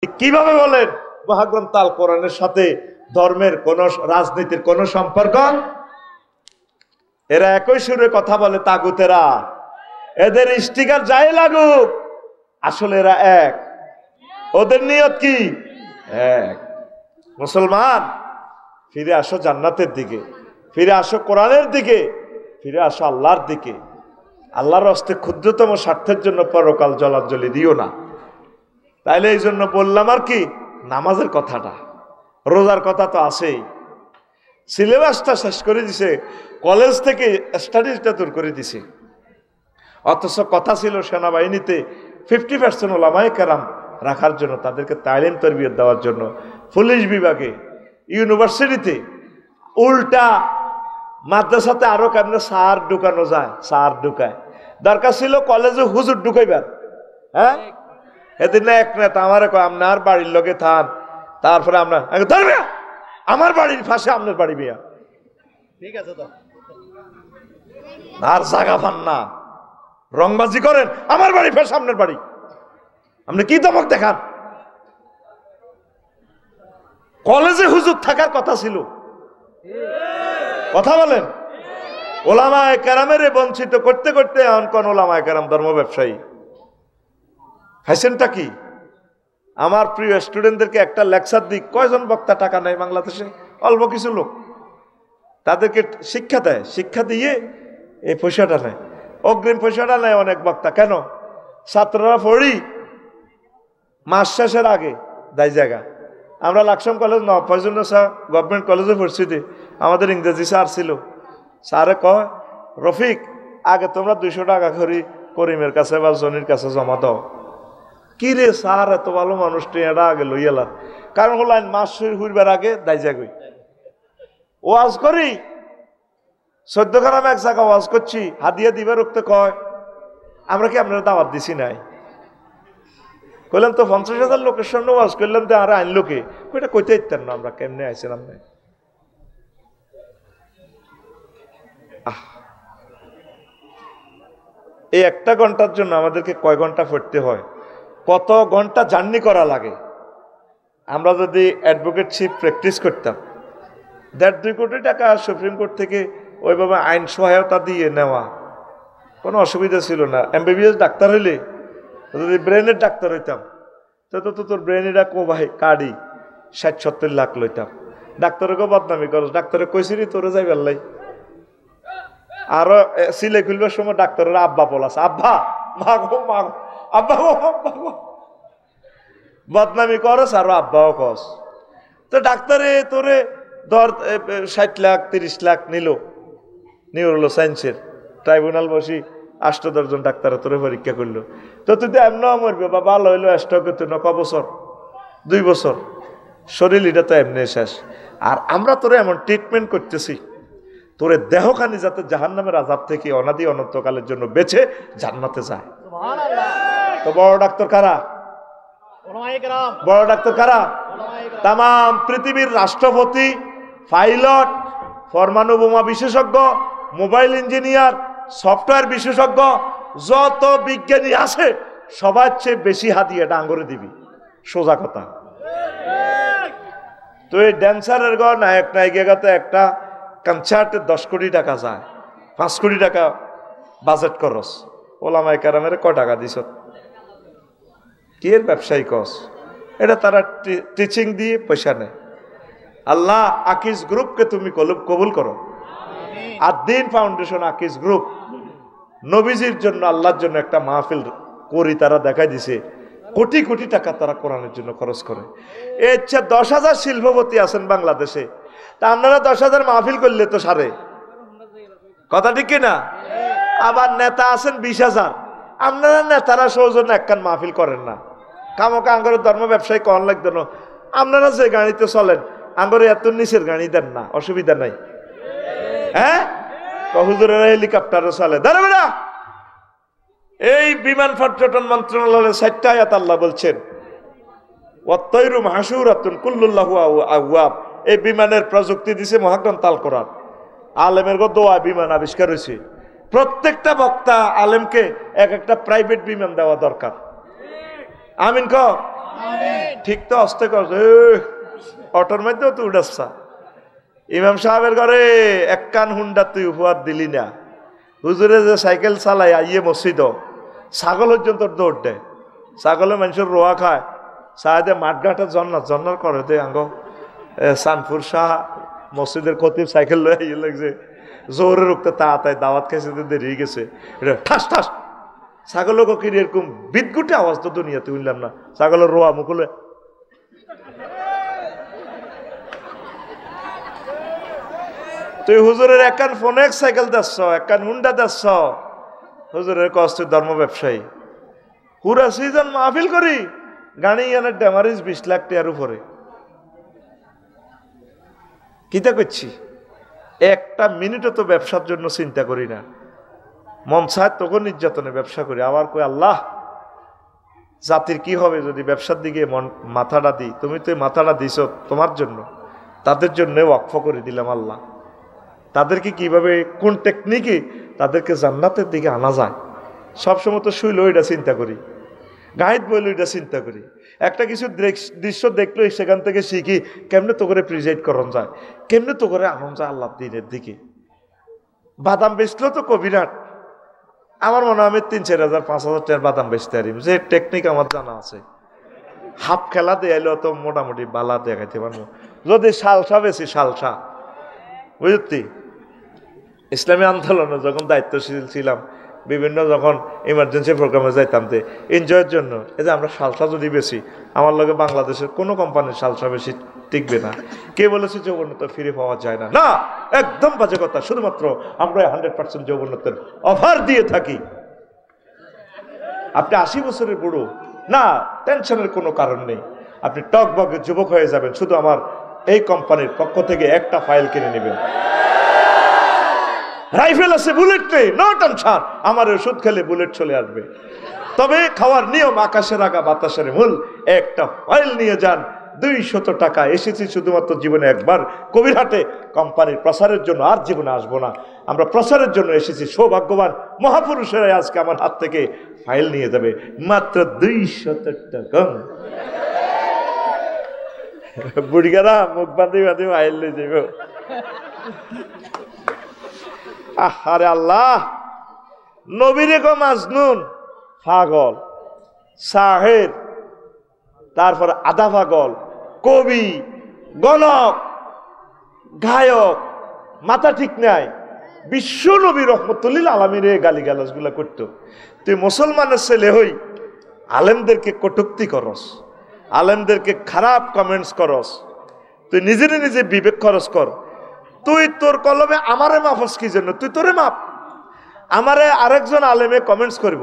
কিভাবে বলেন মহাগ্রন্থ আল কোরআনের সাথে ধর্মের কোন রাজনীতির কোন সম্পর্ক? এরা একই সুরে কথা বলে, তাগুতেরা। এদের স্টিকার যাই লাগুক, আসলে এরা এক। ওদের নিয়ত কি? এক। মুসলমান, ফিরে আসো জান্নাতের দিকে, ফিরে আসো কোরআনের দিকে, ফিরে আসো আল্লাহর দিকে। আল্লাহর হস্তে ক্ষুদ্রতম স্বার্থের জন্য পরকাল জলাঞ্জলি দিও না। তাইলে এই জন্য বললাম আর কি, নামাজের কথাটা, রোজার কথা তো আছেই। সিলেবাসটা শেষ করে দিছে, কলেজ থেকে স্টাডিজটা দূর করে দিছে। অথচ কথা ছিল সেনাবাহিনীতে 50% ওলামায়ে কেরাম রাখার জন্য, তাদেরকে তালিম তরবিয়ত দেওয়ার জন্য। পুলিশ বিভাগে, ইউনিভার্সিটিতে উল্টা মাদ্রাসাতে আরো কেমনে সার ঢুকানো যায়, সার ঢুকায়। দরকার ছিল কলেজে হুজুর ঢুকাইবার। হ্যাঁ, এদিন এক নেতা আমার আপনার বাড়ির লোকে থান, তারপরে আমরা ধরবে আমার বাড়ির পাশে আপনার বাড়ি বিয়া, ঠিক আছে তো, আর জায়গা পান না, রংবাজি করেন, আমার বাড়ি পাশে আপনার বাড়ি, আপনি কি দমক দেখান? কলেজে হুজুর থাকার কথা ছিল, কথা বলেন। ওলামায়ে কেরামের বঞ্চিত করতে করতে এখন কোন ওলামায়ে কেরাম ধর্ম ব্যবসায়ী। ফ্যাশনটা কি? আমার প্রিয় স্টুডেন্টদেরকে একটা লেকচার দিক, কয়জন বক্তা টাকা নেয় বাংলাদেশে? অল্প কিছু লোক, তাদেরকে শিক্ষা দেয়, শিক্ষা দিয়ে এই পয়সাটা নেয়, অগ্রিম পয়সাটা নেয় অনেক বক্তা। কেন? ছাত্ররা পড়ি মাস শেষের আগে দেয় জায়গা। আমরা Laksam college Faizunnesa sir government কলেজে পড়ছি, আমাদের ইংরেজি স্যার ছিল। স্যারে কয়, রফিক আগে তোমরা 200 টাকা করে করিমের কাছে বা জনির কাছে জমা দাও। কি রে স্যার, এত ভালো মানুষটি, এটা আগে লইয়ালাম। কারণ হলো মাস হইবার আগে দায় যাগই ওয়াজ করি। 14 গ্রাম এক জায়গা ওয়াজ করছি, হাদিয়া দিবে রক্তে কয়, আমরা কি আপনারা দাওয়াত দিছি নাই? কইলাম তো 50,000 লোকের সামনে ওয়াজ করলাম, তো আর আইন লোকে ওইটা কইতে ইত্যার না, আমরা কেমনে আইছিলাম না। এই একটা ঘন্টার জন্য আমাদেরকে কয় ঘন্টা পড়তে হয়, কত ঘন্টা জার্নি করা লাগে। আমরা যদি অ্যাডভোকেটশিপ প্র্যাকটিস করতাম, 1.5-2 কোটি টাকা সুপ্রিম কোর্ট থেকে ওইভাবে আইন সহায়তা দিয়ে নেওয়া, কোনো অসুবিধা ছিল না। MBBS ডাক্তার হইলে, যদি ব্রেনের ডাক্তার হইতাম, তো তোর ব্রেনেরা কো ভাই কাড়ি 60-70 লাখ লইতাম। ডাক্তারকে বদনামি করস, ডাক্তারে কইছিলি তোরে যাই বেল্লাই। আরো সিলে খুলবার সময় ডাক্তারের আব্বা বলাস, আব্বা মাগো মাগো, আব্বা মাগো, বদনামি করস আরো আব্বাও কস। তো ডাক্তারে তোরে ধর 60 লাখ 30 লাখ নিল, নিউরোলো সায়েন্সের ট্রাইব্যুনাল বসি 8-10 জন ডাক্তার তোরে পরীক্ষা করলো। তো তুই তো এমন মরবি বা ভালো হইলো স্ট্রোক হইতো না, ক বছর? 2 বছর। শরীর এটা তো এমনি শেষ। আর আমরা তোরে এমন ট্রিটমেন্ট করতেছি, তোরে দেহখানি যাতে জাহান্নামের আযাব থেকে অনাদি অনন্তকালের জন্য বেঁচে জান্নাতে যায়। তো বড় ডাক্তার কারা? বড় ডাক্তার কারা? তাম পৃথিবীর রাষ্ট্রপতি, পাইলট, পরমাণু বোমা বিশেষজ্ঞ, মোবাইল ইঞ্জিনিয়ার, সফটওয়্যার বিশেষজ্ঞ, যত বিজ্ঞানী আছে সবার চেয়ে বেশি হাদিয়া ডাঙ্গরে দিবি, সোজা কথা। তো এই ড্যান্সারের ঘর নায়ক নায়িকাতে একটা কনসার্টে 10 কোটি টাকা যায়, 5 কোটি টাকা বাজেট করস, ওলামায়ে কেরামের ক টাকা দিস? কি এর ব্যবসায়ী কস? এটা তারা টিচিং দিয়ে পয়সা নেয়। আল্লাহ আকিজ গ্রুপকে তুমি কবুল করো। আদ-দ্বীন ফাউন্ডেশন আকিজ গ্রুপ নবীজির জন্য, আল্লাহর জন্য একটা মাহফিল করি, তারা দেখাই দিছে কোটি কোটি টাকা তারা কোরআনের জন্য খরচ করে। এই 10,000 শিল্পপতি আছেন বাংলাদেশে, তা আপনারা 10,000 মাহফিল করলে তো সারে, কথা ঠিক কিনা? আবার নেতা আছেন 20,000, আপনারা নেতারা সৌজন্য একখান মাহফিল করেন না। কামকা আঙ্গরের ধর্ম ব্যবসায়ী কন লাগতো না, আপনারা যে গাড়িতে চলেন আঙ্গরে এত নিচের গাড়ি দেন না, অসুবিধা নাই। হ্যাঁ, হুজুরেরা হেলিকপ্টারে চলে, দাঁড়াবে না। এই বিমান পর্যটন মন্ত্রণালয়ের 4টা আয়াত আল্লাহ বলছেন, ওয়াত-তায়রু মাহশুরাতুন কুল্লুল্লাহু আওয়াব। এই বিমানের প্রযুক্তি দিছে মহাগ্রন্থ আল কোরআন। আলেমের দোয়া বিমান আবিষ্কার হয়েছে। প্রত্যেকটা বক্তা আলেমকে এক একটা প্রাইভেট বিমান দেওয়া দরকার। আমিন ক ঠিক তো অস্তে কর অটোর মধ্যেও তুই উঠাচ্ছা ইমাম সাহেবের ঘরে এক কান হুন্ডা তুই উপহার দিলি না হুজুরে যে সাইকেল চালায় আইয়ে মসজিদ ছাগল পর্যন্ত দৌড় দেয় ছাগলে মানুষের রোয়া খায় সাহেদে মাঠঘাটে জন্নার করে দে আঙ্গ সানপুর শাহ মসজিদের খতিব সাইকেল লয়ে ইয়ে লাগছে জোরে রুখতে তাড়াতাড়ি দাওয়াত খাইছে দেরি গেছে এটা ঠাস ঠাস ছাগলকে কি এরকম বিদগুটে আওয়াজ তো দুনিয়াতে শুনলাম না ছাগলের রোয়া মুকুলে তুই হুজুরের একখান ফোনে সাইকেল দেখছ একখান হুন্ডা দেখছ হুজুরের কষ্ট ধর্ম ব্যবসায়ী পুরা সিজন মাহফিল করি গাড়ি এনে ড্যামারেজ 20 লাখ টাকার উপরে কিতা করছি একটা মিনিটও তো ব্যবসার জন্য চিন্তা করি না মন চায় তখন নির্যাতনে ব্যবসা করি আবার কই আল্লাহ জাতির কি হবে যদি ব্যবসার দিকে মাথাটা দিই তুমি তো মাথাটা দিছ তোমার জন্য তাদের জন্য ওয়াকফ করে দিলাম আল্লাহ তাদেরকে কিভাবে কোন টেকনিকে তাদেরকে জান্নাতের দিকে আনা যায় সবসময় তো শুইল এটা চিন্তা করি গাইড বইল এটা চিন্তা করি একটা কিছু দৃশ্য দেখলো সেখান থেকে শিখি কেমনে তো করে প্রিজাইড করন যায় কেমনে তো করে আনন্দ যায় আল্লাহ দিনের দিকে বাদাম বেচলো তো কবিরাট আমার মনে হয় আমি 3-4 হাজার 5,000 টাকার বাদাম বেচতে পারি যে টেকনিক আমার জানা আছে হাফ খেলা দেয়াইলেও তো মোটামুটি বালা দেখাইতে পারবো যদি সালসা বেশি সালসা বুঝতি ইসলামী আন্দোলনে যখন দায়িত্বশীল ছিলাম বিভিন্ন যখন ইমার্জেন্সি প্রোগ্রামে যাইতাম তে এনজয়ের জন্য এই যে আমরা সালসা যদি বেশি আমার লগে বাংলাদেশের কোনো কোম্পানির সালসা বেশি টিকবে না কে বলেছে যৌবনতা ফিরে পাওয়া যায় না না একদম বাজে কথা শুধুমাত্র আমরা 100% যৌবনতার অফার দিয়ে থাকি আপনি 80 বছরের বুড়ো না টেনশনের কোনো কারণ নেই আপনি টকবগে যুবক হয়ে যাবেন শুধু আমার এই কোম্পানির পক্ষ থেকে একটা ফাইল কিনে নেবেন রাইফেল আছে বুলেট নেই নো টেনশন আমার ওষুধ খেলে বুলেট চলে আসবে তবে খাওয়ার নিয়ম আকাশের আগা বাতাসের মূল একটা ফাইল নিয়ে যান 200 টাকা এসেছি শুধুমাত্র জীবনে একবার কবিরহাটে কোম্পানির প্রচারের জন্য আর জীবনে আসবো না আমরা প্রচারের জন্য এসেছি সৌভাগ্যবান মহাপুরুষেরাই আজকে আমার হাত থেকে ফাইল নিয়ে যাবে মাত্র 200 টাকা বুড়িগারা মুখ বাঁধি বাঁধি ফাইল নিয়ে যাবে আরে আল্লাহ নবীরে গো মাজনুন পাগল সাহের তারপর আধা পাগল কবি গণক গায়ক মাথা ঠিক নাই বিশ্ব নবী রহমতুল্লিল আলমীরে গালিগালাজ গুলা করতো তুই মুসলমানের ছেলে হই আলেমদেরকে কটূক্তি করস আলেমদেরকে খারাপ কমেন্টস করস তুই নিজেরে নিজে বিবেক খরচ কর তুই তোর কলমে আমারে মাফস কি জন্য তুই তোরে মাপ আমারে আরেকজন আলেমে কমেন্টস করব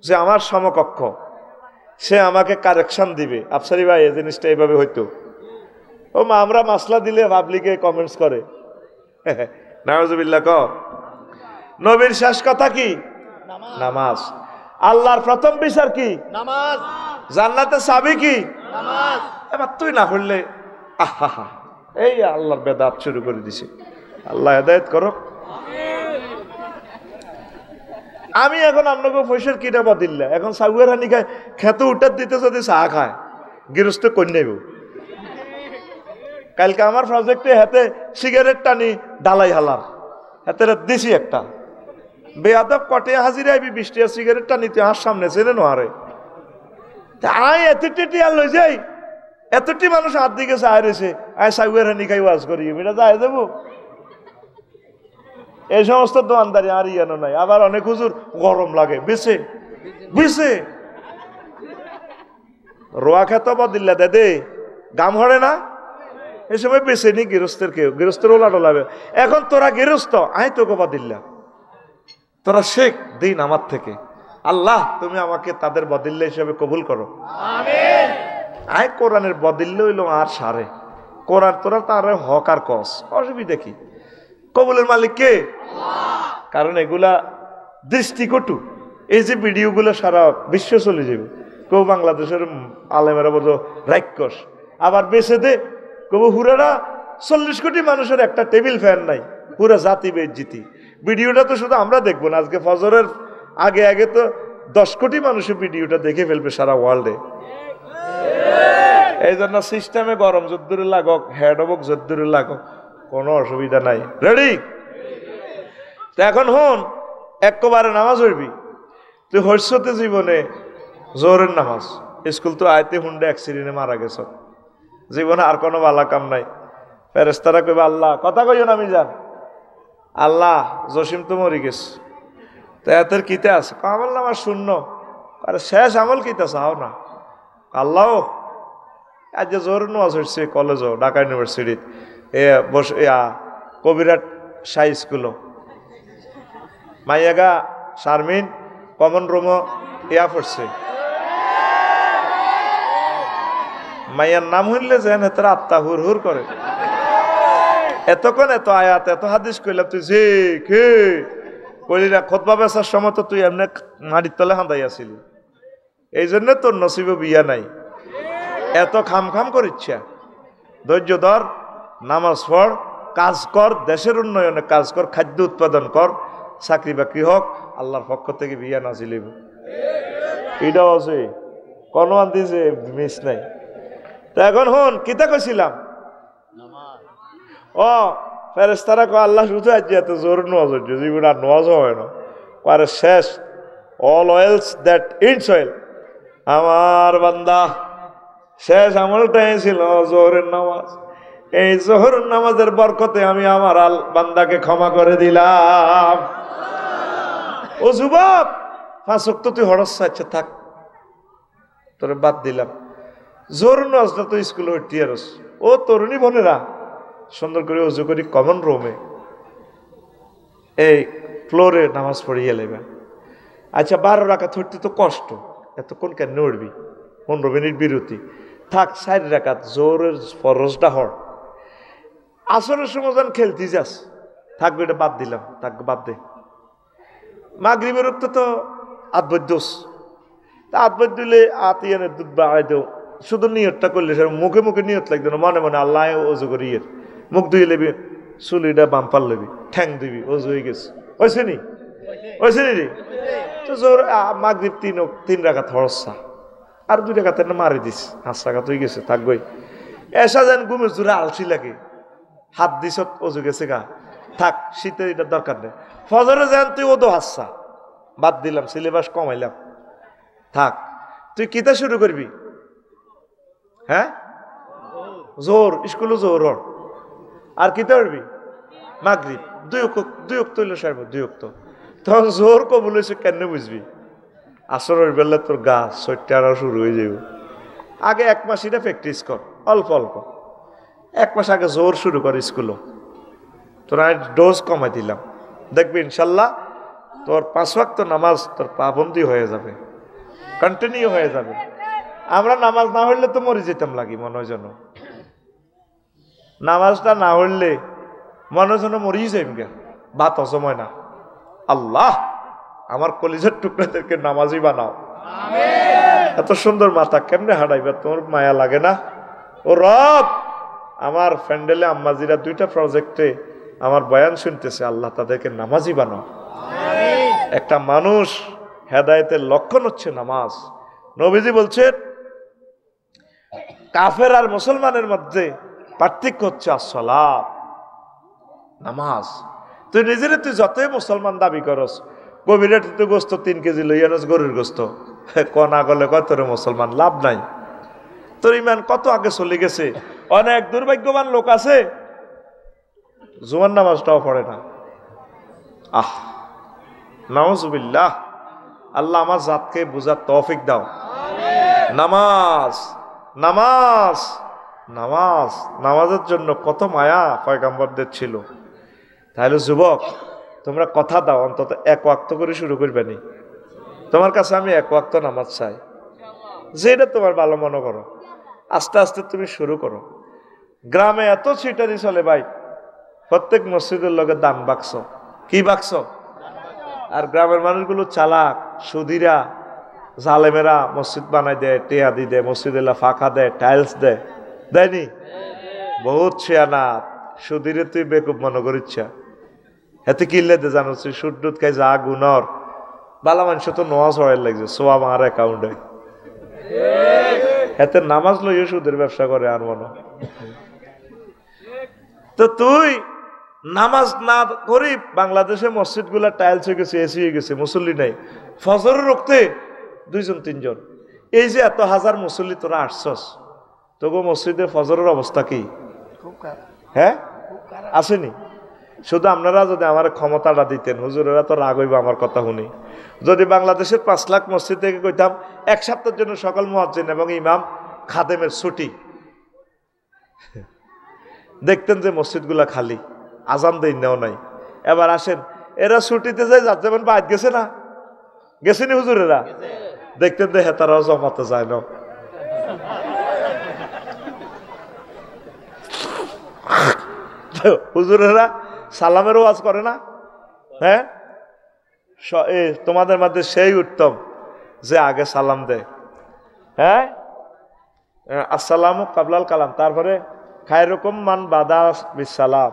যে আমার সমকক্ষ সে আমাকে কারেকশন দিবে আফসারি ভাই এই জিনিসটা এইভাবে হইতো ও মা আমরা মাসলা দিলে পাবলিকে কমেন্টস করে নাউজুবিল্লাহ ক নবীর শেষ কথা কি নামাজ আল্লাহর প্রথম বিচার কি নামাজ জান্নাতের চাবি কি নামাজ এবার তুই না পড়লে আহা এই আল্লাহর বেদাত শুরু করে দিছে আল্লাহ হেদায়েত করো আমি এখন আপনাকে পয়সার কিনা বদিল্লা এখন সাগুয়ার হানি খায় খেতে উঠার দিতে যদি চা খায় গৃহস্থ কন্যাইব কালকে আমার প্রজেক্টে হাতে সিগারেট টানি ডালাই হালার হাতে দিছি একটা বেয়াদব কটে হাজিরে আইবি 20 টাকা সিগারেট টানি তুই আর সামনে চেনে নোয়ারে আয় এতটি আর লই যাই এতটি মানুষ হাত দিকে চায় রয়েছে আয় সাগুয়ার হানি খাই ওয়াজ করি এটা যায় যাবো এই সমস্ত দোয়ানদারি আর ইয়ানো নাই আবার অনেক হুজুর গরম লাগে বেছে বেছে রোয়া খেত বদিল্লা দে গাম হরে না এই সময় বেছে নি গৃহস্থের কেউ গৃহস্থের ওলা ডলাবে এখন তোরা গৃহস্থ আয় তোকে বদিল্লা তোরা শেখ দিন আমার থেকে আল্লাহ তুমি আমাকে তাদের বদিল্লা হিসেবে কবুল করো আমিন আয় কোরআনের বদিল্লা হইল আর সারে কোরআন তোরা তার হক আর কস অসুবিধা কি কবুলের মালিক কে কারণ এগুলা দৃষ্টিকটু এই যে ভিডিওগুলো সারা বিশ্ব চলে যাবে কেউ বাংলাদেশের আলেমেরা বলতো রাক্ষস আবার বেছে দে কেউ হুরারা 40 কোটি মানুষের একটা টেবিল ফ্যান নাই পুরা জাতি বেজ্জিতি ভিডিওটা তো শুধু আমরা দেখবো না আজকে ফজরের আগে আগে তো 10 কোটি মানুষের ভিডিওটা দেখে ফেলবে সারা ওয়ার্ল্ডে এই জন্য সিস্টেমে গরম যদ্দুরে লাগক, হেড হবক যদ্দুরে লাগক, কোনো অসুবিধা নাই। রেডি? তো এখন হন, একবারে নামাজ হইবি। তুই হর্ষতে জীবনে জোরের নামাজ, স্কুল তো আয়তে হুন্ডে অ্যাক্সিডেন্টে মারা গেছ, জীবনে আর কোনো ভালো কাম নাই। ফেরেশতারা কইবে আল্লাহ, কথা কইও না আমি যান, আল্লাহ জসিম তো মরি গেছে, তো এতের কিতে আছে? আমল নামাজ শূন্য। আরে শেষ আমল কিতে চাও না? আল্লাহ আজ যে জোর নামাজ হচ্ছে কলেজও, ঢাকা ইউনিভার্সিটিত, কবিরাট সাই স্কুলও, মাইয়াগা শারমিন কমন রুমও পড়ছে। মাইয়ার নাম হইলে যেন তারা আত্মা হুর হুর করে। এতক্ষণ এত আয়াত এত হাদিস কইলাম, তুই যে কে কইলি না খোদবা বেচার সময় তো তুই এমনি মাটির তলে হাঁদাই আসিলি, এই জন্য তোর নসিবে বিয়া নাই। এত খাম খাম করিচ্ছা, ধৈর্য ধর, নামাজ পড়, কাজ কর, দেশের উন্নয়নে কাজ কর, খাদ্য উৎপাদন কর, চাকরি বাকরি হোক, আল্লাহর পক্ষ থেকে বিয়া নাজিলিব। এটাও আছে, কোনো দিছে মিস নাই। তা এখন হন কিতা কইছিলাম, ও ফেরেশতারা কয় আল্লাহ শুধু আজ এত জোর নোয়াজ হচ্ছে, জীবন আর নোয়াজ হয় না, পরে শেষ all oils that it's oil, আমার বান্দা শেষ আমলটাই ছিল জোহরের নামাজ। এই জোহরের নামাজের বরকতে আমি আমার বান্দাকে ক্ষমা করে দিলাম। ও যুবক, 5 ওয়াক্ত তুই হরস, আচ্ছা থাক, তোরে বাদ দিলাম। জোহরের নামাজটা তো স্কুলে হইতে আরস। ও তরুণী বোনেরা, সুন্দর করে অজু করি কমন রুমে এই ফ্লোরে নামাজ পড়িয়ে লেবে। আচ্ছা 12 রাকাত হইতে তো কষ্ট, এতক্ষণ কেন নড়বি? 15 মিনিট বিরতি থাক, 4 রাকাত জোরের ফরজটা হর। আসরের সময় যখন খেলতে যাস, থাকবে, এটা বাদ দিলাম, থাক বাদ দে। মাগরিবের রক্ত তো আদবদ্যোস, তা আদবদ দিলে আতিয়ানের দুধ বাড়াই দেও, শুধু নিয়তটা করলে সে মুখে মুখে নিয়ত লাগবে না, মনে মনে আল্লাহ অজু করি, এর মুখ ধুয়ে লেবি, চুলিটা বাম্পার লেবি, ঠ্যাং দিবি, অজু হয়ে গেছে। হয়েছে নি? হয়েছে নি রে? তো জোর মাগরিব 3 রাকাত হরসা, আর 2 রাকাত মারি দিস, 5 রাকাত হয়ে গেছে, থাকবই। এসা যেন ঘুমের জোরে আলসি লাগে, হাত দিস অজু গেছে গা, থাক, শীতের এটার দরকার নেই। ফজরে যেন তুই ওদো হাসছা, বাদ দিলাম, সিলেবাস কমাইলাম, থাক। তুই কিতা শুরু করবি? হ্যাঁ, জোর স্কুলে জোর হর, আর কিতা করবি? মাগরিব 2 ওয়াক্ত হইলে সারব, 2 ওয়াক্ত। তখন জোর কবুল হয়েছে কেন বুঝবি? আসরের বেলা তোর গা সইটারা শুরু হয়ে যাবে। আগে 1 মাস এটা প্র্যাকটিস কর, অল্প অল্প 1 মাস আগে জোর শুরু কর স্কুলও। তোর আমি ডোজ কমাই দিলাম, দেখবি ইনশাল্লাহ তোর 5 ওয়াক্ত নামাজ তোর পাবন্দি হয়ে যাবে, কন্টিনিউ হয়ে যাবে। আমরা নামাজ না হইলে তো মরে যেতাম লাগি, মনে হয় যেন নামাজটা না হইলে মনে হয় যেন মরেই যাইম গা, বাত অসময় না। আল্লাহ আমার কলিজার টুকরাদেরকে নামাজই বানাও। এত সুন্দর মাথা কেমনে হাঁটাইবা, তোর মায়া লাগে না? ও রব, আমার ফ্যান্ডেলে আম্মাজিরা 2টা প্রজেক্টে আমার বয়ান শুনতেছে, আল্লাহ তাদেরকে নামাজি বানাও। একটা মানুষ হেদায়েতের লক্ষণ হচ্ছে নামাজ। নবীজি বলছেন কাফের আর মুসলমানের মধ্যে পার্থক্য হচ্ছে আসসালাত, নামাজ। তুই নিজেরে তুই যতই মুসলমান দাবি করস, কবিরা তুই গোস্ত 3 কেজি লইয়ানস, গরুর গোস্ত কনা গলে কয় তোর মুসলমান, লাভ নাই। তোর ইমান কত আগে চলে গেছে। অনেক দুর্ভাগ্যবান লোক আছে জুমার নামাজটাও পড়ে না। নাউজুবিল্লাহ, আল্লাহ আমার জাতকে বুঝার তৌফিক দাও। নামাজ নামাজ নামাজ, নামাজের জন্য কত মায়া পয়গম্বরদের ছিল। তাহলে যুবক, তোমরা কথা দাও অন্তত 1 ওয়াক্ত করে শুরু করবে নি। তোমার কাছে আমি 1 ওয়াক্ত নামাজ চাই, যেটা তোমার ভালো মনে করো, আস্তে আস্তে তুমি শুরু করো। গ্রামে এত ছিটারি চলে ভাই, প্রত্যেক মসজিদের লগে দান বাক্স, কি বাক্স? আর গ্রামের মানুষগুলো চালাক, সুদিরা, জালেমেরা মসজিদ বানাই দেয়, টেয়াদি দেয়, মসজিদে ফাঁকা দেয়, টাইলস দেয়, দেয়নি? বহুত ছেয়ানা সুদিরে তুই বেকুব মনে করিচ্ছা, এতে কিনলে দে জানো সুদ টুদ খাই যা গুণর বালা মানুষ তো নোয়া ছড়াই লাগছে, সোয়া আমার অ্যাকাউন্টে এতে নামাজ লইয়ে সুদের ব্যবসা করে আর মনে। তো তুই নামাজ না করি, বাংলাদেশে মসজিদ গুলা টাইলস হয়ে গেছে, এসি হয়ে গেছে, মুসল্লি নাই, ফজর রক্তে 2 জন 3 জন। এই যে এত হাজার মুসল্লি তোরা আসছস, তোকে মসজিদে ফজরের অবস্থা কি? হ্যাঁ আসেনি? শুধু আপনারা যদি আমার ক্ষমতাটা দিতেন, হুজুরেরা তো রাগ হইব আমার কথা শুনি, যদি বাংলাদেশের 5 লাখ মসজিদ থেকে কইতাম 1 সপ্তাহের জন্য সকল মুয়াজ্জিন এবং ইমাম খাদেমের ছুটি, দেখতেন যে মসজিদগুলা খালি, আজান দেই নেও নাই। এবার আসেন, এরা ছুটিতে যায়, যার যেমন বাইর গেছে না, গেছেনি হুজুরেরা, দেখতেন যে হেতারাও জমাতে যায় না। হুজুরেরা সালামের ওয়াজ করে না? হ্যাঁ, তোমাদের মধ্যে সেই উত্তম যে আগে সালাম দেয়। হ্যাঁ, আসসালামু কাবলাল কালাম, তারপরে খায়রুকুম মান বাদা বিসালাম।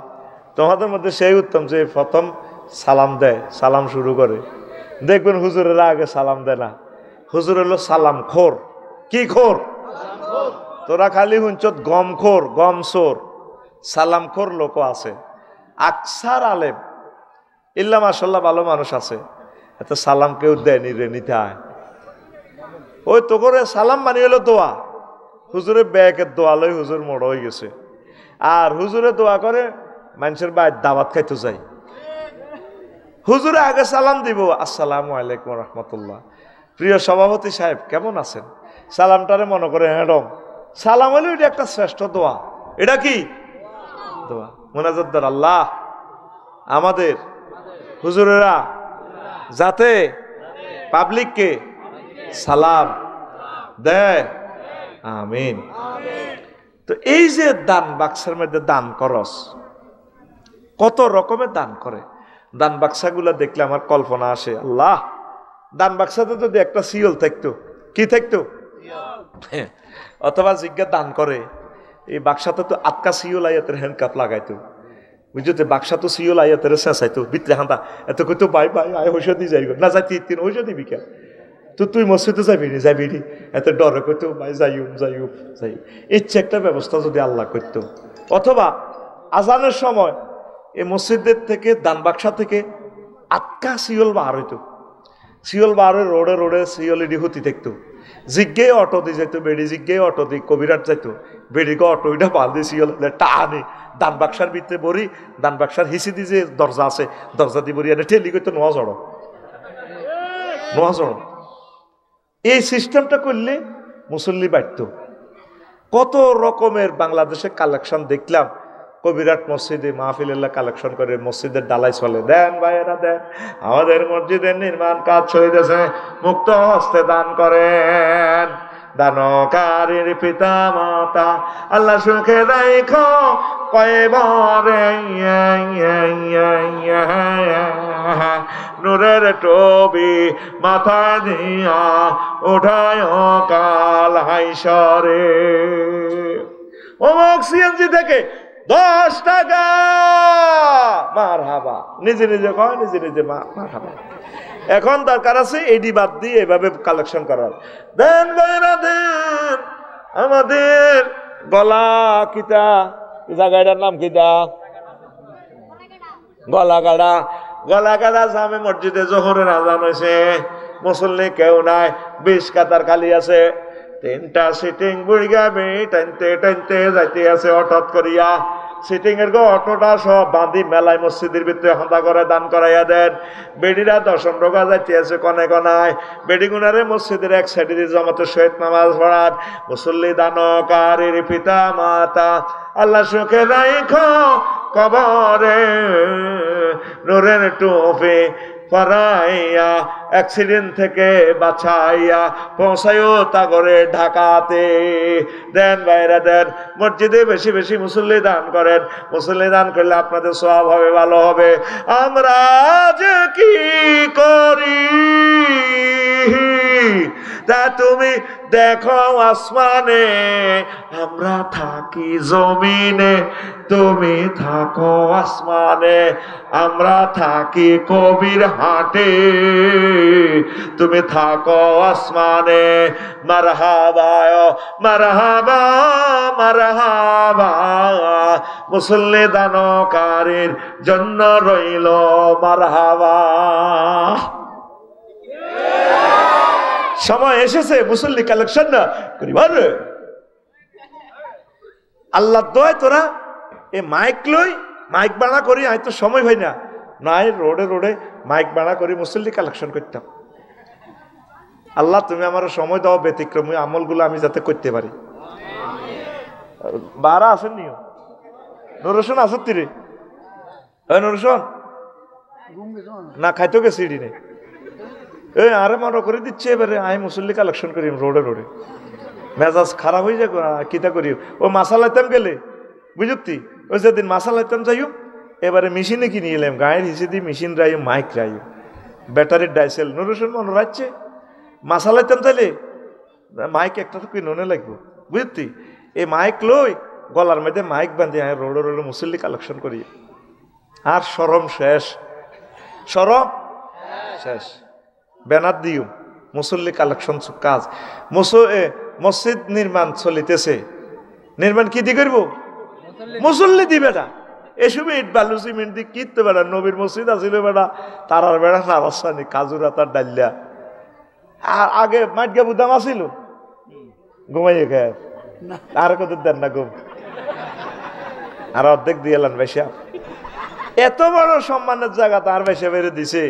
তোমাদের মধ্যে সেই উত্তম যে প্রথম সালাম দেয়, সালাম শুরু করে। দেখবেন হুজুরেরা আগে সালাম দেয় না। হুজুর হলো সালাম খোর। কি খোর? তোরা খালি হুঞ্চত গম খোর, গম সোর। সালাম খোর লোক আছে আকসার আলেম, ইল্লা মাশাল্লাহ ভালো মানুষ আছে, এত সালাম কেউ দেয়নি রে, নিতে হয়। ওই তো করে সালাম মানি হলো দোয়া। হুজুরের ব্যাগের দোয়া লই হুজুর মোড় হয়ে গেছে। আর হুজুরে দোয়া করে মানুষের বাইর দাওয়াত খাইতে যাই, হুজুরে আগে সালাম দিব, আসসালামু আলাইকুম রহমতুল্লাহ, প্রিয় সভাপতি সাহেব কেমন আছেন, সালামটারে মনে করে হ্যাডম সালাম হলো, এটা একটা শ্রেষ্ঠ দোয়া। এটা কি দোয়া? মোনাজাত আল্লাহ আমাদের হুজুরেরা যাতে পাবলিককে সালাম দেয়, আমিন। তো এই যে দান বাক্সের মধ্যে দান করস, কত রকমের দান করে। দান বাক্সাগুলো দেখলে আমার কল্পনা আসে, আল্লাহ দান বাক্সাতে যদি একটা সিওল থাকতো, কি থাকতো? অথবা জিজ্ঞা দান করে এই বাক্সাতে তো আটকা সিওল আয়াতের হ্যান্ডকাপ লাগাইতো, বুঝতে বাক্সা তো সিওল আয়াতের শেষাইতো ভিতরে হাঁটা, এত কইতো ভাই ভাই আয় ঔষধি যাই না যাই 3 ঔষধি বিকা, তো তুই মসজিদে যাবি নি, এত ডরে কইতো ভাই যাই। ইচ্ছে একটা ব্যবস্থা যদি আল্লাহ করতো, অথবা আজানের সময় এই মসজিদের থেকে দান বাক্সা থেকে আটকা সিওল বার হইতো, সিওল বার হয়ে রোডে সিওল এডি হতি থাকতো, জিজ্ঞে অটো দিয়ে যাইতো, বেড়ি জিজ্ঞে অটো দিয়ে কবিরাট যাইতো, বেড়িকে অটো ওইটা পাল দিয়ে সিওল টানে দান বাক্সার ভিতরে বড়ি, দান বাক্সার হিসি দিয়ে যে দরজা আছে দরজা দিয়ে বড়ি এনে ঠেলি করতো নোয়া জড়ো। এই সিস্টেমটা করলে মুসল্লি বাড়ত। কত রকমের বাংলাদেশে কালেকশন দেখলাম, কবিরাট মসজিদে মাহফিল্লাহ কালেকশন করে, মসজিদের ডালাই চলে, দেন ভাইয়েরা দেন, আমাদের মসজিদের নির্মাণ কাজ চলিতেছে, মুক্ত হস্তে দান করেন, দানকারীর পিতা মাতা আল্লাহ সুখে রাখো কয়বারে, নূরের টবি মাথায় দিয়া উঠায় কাল হাইসরে। অমুক সিএনজি থেকে 10 টাকা মারহাবা, নিজে কয়, নিজে মারহাবা। এখন দরকার আছে এডি বাদ দিয়ে এভাবে কালেকশন করার। দেন ভাইরা দেন, আমাদের গলা কিতা জায়গাটার নাম কিতা, গলাগাড়া জামে মসজিদে জোহরের আজান হয়েছে, মুসল্লি কেউ নাই, 20 কাতার খালি আছে, 3টা সিটিং বুড়ি গাবি টানতে যাইতে আছে হঠাৎ করিয়া, সিটিং এর অটোটা সব বাঁধি মেলায় মসজিদের ভিতরে হন্দা করে দান করাইয়া দেন। বেডিরা দশম রোগা যাইতে আছে কনে কনায়, বেডি গুনারে মসজিদের এক সাইডে জমাতে সহিত নামাজ পড়ান। মুসল্লি দানকারীর পিতা মাতা আল্লাহ সুখে রাখো কবরে, নূরের টুপি পরাইয়া অ্যাক্সিডেন্ট থেকে বাঁচাইয়া পৌঁছায়ও তাগরে ঢাকাতে। দেন ভাইরা দেন, মসজিদে বেশি বেশি মুসল্লি দান করেন, মুসল্লি দান করলে আপনাদের সওয়াব হবে, ভালো হবে। আমরা যে কি করি তা তুমি দেখো আসমানে, আমরা থাকি জমিনে, তুমি থাকো আসমানে, আমরা থাকি কবির হাটে, তুমি থাকো আসমানে। মারহাবা মারহাবা মারহাবা, মুসল্লি দানকারীর জন্য রইল মারহাবা। সময় এসেছে মুসল্লি কালেকশন না করিবার। আল্লাহ দয় তোরা এ মাইক লই, মাইক বানা করি, আয় তো সময় হয় না, নাই রোডে রোডে মাইক বানা করি মুসল্লি কালেকশন করতাম। আল্লাহ তুমি আমার সময় দাও, ব্যতিক্রমী আমলগুলো আমি যাতে করতে পারি। বারা আসেন নিও, নরসন আসত তীরে, নরসন না খাইতো গেছি ইডি নেই, এই আরে মনে করে দিচ্ছে এবারে আমি মুসল্লি কালেকশন করি রোডে রোডে। মেজাজ খারাপ হয়ে যায়, কিতা করি ও মাসা লাইতাম গেলে বুঝতি, ওই যেদিন মাসা লাইতাম যাইও, এবারে মেশিনে কিনে এলাম, গায়ের হিসে দিয়ে মেশিন রাইও, মাইক রাইও, ব্যাটারির ডাইসেল। নুরুসন মনে রাখছে মাসা লাইতাম তাইলে মাইক একটা তো কিনে লাগবো বুঝতি। এই মাইক লই গলার মধ্যে মাইক বান্ধি আমি রোডে রোডে মুসল্লি কালেকশন করি। আর শরম শেষ, শরম শেষ। ব্যানার দিও মুসল্লি কালেকশন কাজ। মসজিদ নির্মাণ চলিতেছে, নির্মাণ কি দিয়ে করবো? মুসল্লি দিবে না। এসব ইট বালু সিমেন্ট দিয়ে কিনতে বেড়া, নবীর মসজিদ আসিল বেড়া, তারার বেড়া নারাসানি কাজুরা তার ডাল্লা। আর আগে মাটগা বুদাম আসিল, ঘুমাইয়ে খায় আর কত দেন না ঘুম, আর অর্ধেক দিয়ে এলেন বেশা। এত বড় সম্মানের জায়গা তার বেশা বেড়ে দিছে,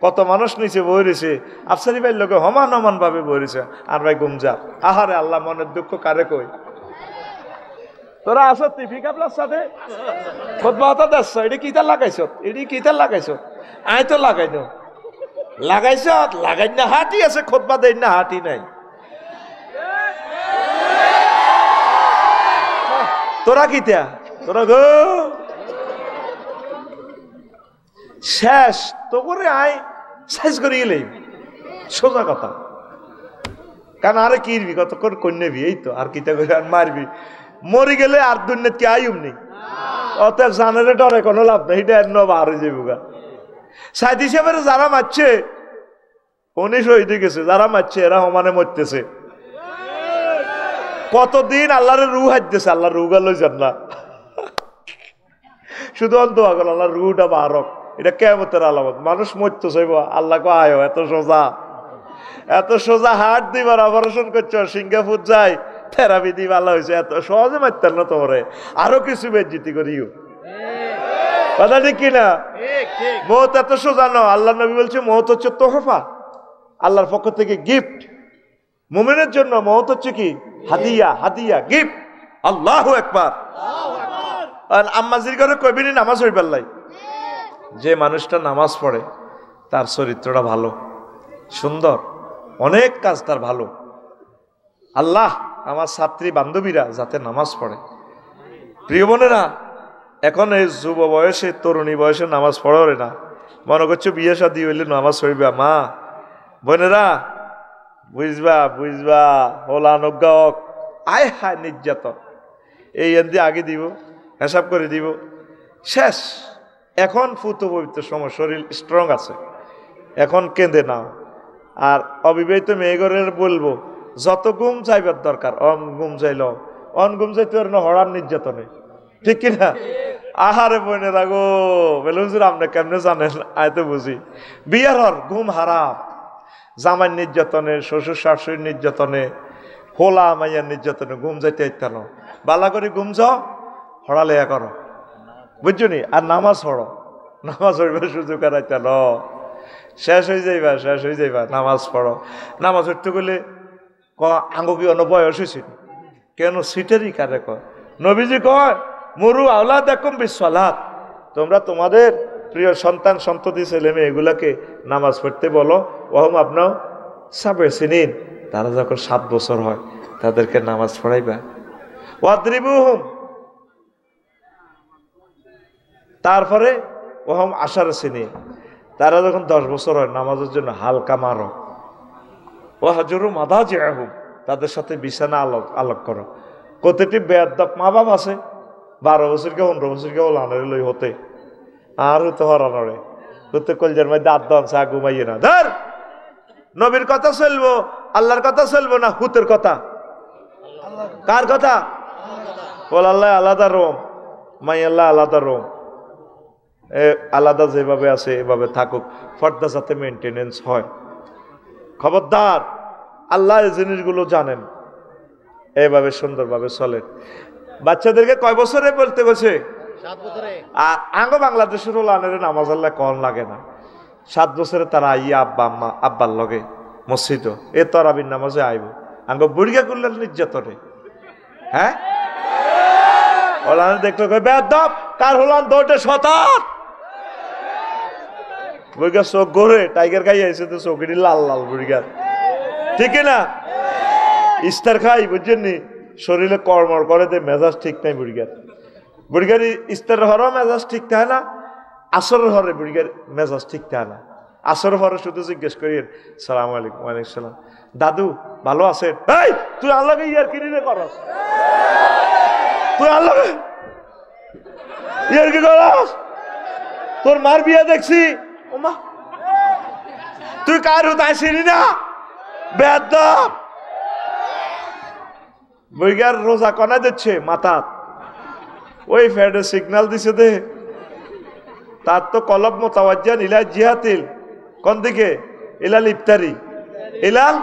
কত মানুষ নিচে বই রয়েছে, আফসারি ভাইয়ের লোকে হমান হমান ভাবে বই রয়েছে, আর ভাই ঘুম যা। আহারে আল্লাহ, মনের দুঃখ কারে কই। তোরা আসো টিফি কাপলার সাথে খুতবা দেখছ, এটি কিতার লাগাইছ, এটি কিতার লাগাইছ, আয় তো লাগাই নো লাগাইছ, লাগাই না হাঁটি আছে, খুতবা দেই না হাঁটি নাই। তোরা কিতা, তোরা গো শেষ তো করে আয় সাইজ করে গেলেই সোজা কথা। কারণ আরে কিনবি কতক্ষণ কন্যাবি, এই তো আর কিতা করে আর মারবি, মরি গেলে আর দুনিয়াত কি আয়ুম নেই। অতএব জানারে ডরে কোনো লাভ নেই, এটা বার হয়ে যাবো গা। সাইদ হিসাবে যারা মারছে উনি শহীদ হয়ে গেছে, যারা মারছে এরা সমানে মরতেছে। কতদিন আল্লাহরে রু হাইতেছে, আল্লাহ রু গা লই যান না, শুধু অন্ত আগল আল্লাহ রুটা বারক। এটা কেমতের আলামত, মানুষ মরতে চাইব, আল্লাহ কো আয় এত সোজা, এত সোজা হাট দিবার অপারেশন করছ, সিঙ্গাপুর যাই থেরাপি দি ভালো হয়েছে, এত সহজে মারতেন না তোমরে, আরো কিছু বেজ্জিতি করিও। কথা ঠিক কিনা? মৌত এত সোজা ন। আল্লাহ নবী বলছে মৌত হচ্ছে তোহফা, আল্লাহর পক্ষ থেকে গিফট। মুমিনের জন্য মৌত হচ্ছে কি? হাদিয়া, হাদিয়া গিফট। আল্লাহু আকবার। আর আম্মাজির ঘরে কইবিনি নামাজ হইবার লাই, যে মানুষটা নামাজ পড়ে তার চরিত্রটা ভালো, সুন্দর, অনেক কাজ তার ভালো। আল্লাহ আমার ছাত্রী বান্ধবীরা যাতে নামাজ পড়ে। প্রিয় বোনেরা, এখন এই যুব বয়সে তরুণী বয়সে নামাজ পড়ে না, মনে করছো বিয়ে শাদী হইলে নামাজ পড়বা। মা বোনেরা বুঝবা, বুঝবা হোলানুজ্ঞক আয় হায় নির্যাতন, এই এনদি আগে দিব, হিসাব করে দিব, শেষ। এখন ফুত পবিত্র সময়, শরীর স্ট্রং আছে, এখন কেঁদে নাও। আর অবিবাহিত মেয়েগরের বলবো যত ঘুম চাইবার দরকার অন ঘুম চাইল, অন ঘুম চাইতে পারে না হরার নির্যাতনে, ঠিক কিনা? আহারে বইনে রাগো বেলুজুর আপনি কেমনে জানেন, আয় তো বুঝি। বিয়ার হর ঘুম হারাম, জামাই নির্যাতনে, শ্বশুর শাশুড়ির নির্যাতনে, হোলা মাইয়ার নির্যাতনে ঘুম যাইতে ইত্যান। বালা করে ঘুম যাও, হড়ালে করো, বুঝছো নি? আর নামাজ হড়ো, নামাজ হইবার সুযোগ আর ইত্যান, শেষ হয়ে যাইবা, শেষ হয়ে যাইবা, নামাজ পড়ো। নামাজ হইতে গেলে আঙ্গ কি অন্য বয়স হয়েছিল কেন? সিটেরই কারে কয়, নবীজি কয় মরু আওলাদ একম বিশ্বলাত, তোমরা তোমাদের প্রিয় সন্তান সন্ততি ছেলে মেয়ে এগুলাকে নামাজ পড়তে বলো। ওহম আপনাও সাবে সিনিন, তারা যখন 7 বছর হয় তাদেরকে নামাজ পড়াইবা। ওয়াদরিবুহুম, তারপরে ওহম আশার সিনিন, তারা যখন 10 বছর হয় নামাজের জন্য হালকা মারো। ওয়াহজুরু মাদাজিআহুম, তাদের সাথে বিছানা আলোক করো। কতটি বেয়াদব মা বাপ আছে 12 বছর কে 15 বছর কে লানারে লই হতে আর হতে হরানরে হতে কলজার মধ্যে আদান চা ঘুমাইয়ে না। ধর নবীর কথা চলবো, আল্লাহর কথা চলবো না হুতের কথা? কার কথা? বল আল্লাহ আলাদা রোম, মাই আল্লাহ আলাদা রোম, আলাদা যেভাবে আছে এভাবে থাকুক, ফর্দা যাতে মেনটেনেন্স হয়। খবরদার, আল্লাহ এই জিনিসগুলো জানেন, এইভাবে সুন্দরভাবে চলেন। বাচ্চাদেরকে কয় বছরে বলতে বলছে? 7 বছরে। আর আঙ্গ বাংলাদেশের লানের নামাজ আল্লাহ কন লাগে না, 7 বছরে তারা আইয়া আব্বা আম্মা আব্বার লগে মসজিদ এ তরাবির নামাজে আইব। আঙ্গ বুড়িয়া করলেন নির্যাতনে। হ্যাঁ ওলান দেখলো বেয়াদব কার হলান দৌড়ে শতান বুড়িয়া চোখ গড়ে টাইগার খাই আইসে তো চোখেরই লাল লাল বুড়িয়ার, ঠিক না? ইস্তার খাই বুঝছেন নি, শরীরে কর্মর করে দে, মেজাজ ঠিক নাই বুড়িয়ার। বুড়িয়ার ইস্তার হর মেজাজ ঠিক থাকে না, আসর হরে বুড়িয়ার মেজাজ ঠিক থাকে না। আসর হরে শুধু জিজ্ঞেস করি সালাম আলাইকুম। ওয়ালাইকুম সালাম। দাদু ভালো আছেন? এই তুই আল্লাহকে ইয়ার কিনে করস, তুই আল্লাহকে ইয়ার কি করস? তোর মার বিয়া দেখছি, ওমা তুই কার হুতায় চিনি না বেয়াদব। বইগার রোজা কনা দিচ্ছে মাথা, ওই ফ্যাডে সিগন্যাল দিছে দে, তার তো কলব মোতাওয়াজ্জান ইলা জিহাতিল, কোন দিকে? ইলাল ইফতারি, ইলাল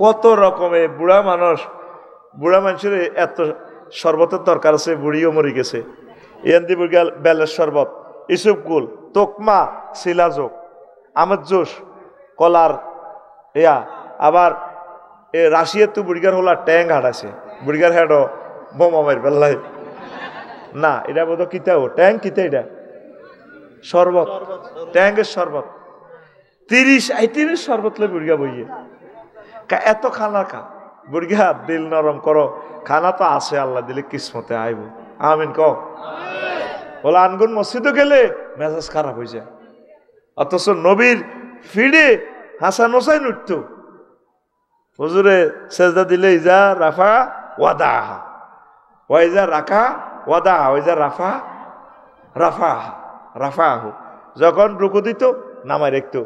কত রকমের বুড়া মানুষ, বুড়া মানুষের এত শরবতের দরকার আছে, বুড়িও মরে গেছে। ইয়ান্দি বুড়িয়াল বেলের শরবত, ইসুপ গুল, তোকমা, শিলাজোক, আমের জোশ, কলার ইয়া, আবার এ রাশিয়ার তো বুড়িগার হলা ট্যাং হাঁটাছে, বুড়িগার হেডো বোমা মার বেল্লাই না, এটা বোধ কিতাও ট্যাং কিতা, এটা শরবত, ট্যাঙ্গের শরবত 30-38 শরবত লে বুড়িগা বইয়ে এত খানা খা। বুড়িগা দিল নরম করো, খানা তো আছে আল্লাহ দিলে কিসমতে আইব। আমিন কও। বলে আনগুন মসজিদে গেলে মেজাজ খারাপ হয়ে যায়, অথচ নবীর ফিরে হাসান হোসাইন উঠত, হুজুরে সেজদা দিলে ইজা রাফা ওয়াদা, ওয়াইজা রাখা ওয়াদা, ওয়াইজা রাফা রাফা রাফা আহ, যখন রুকু দিত নামায় রাখতো,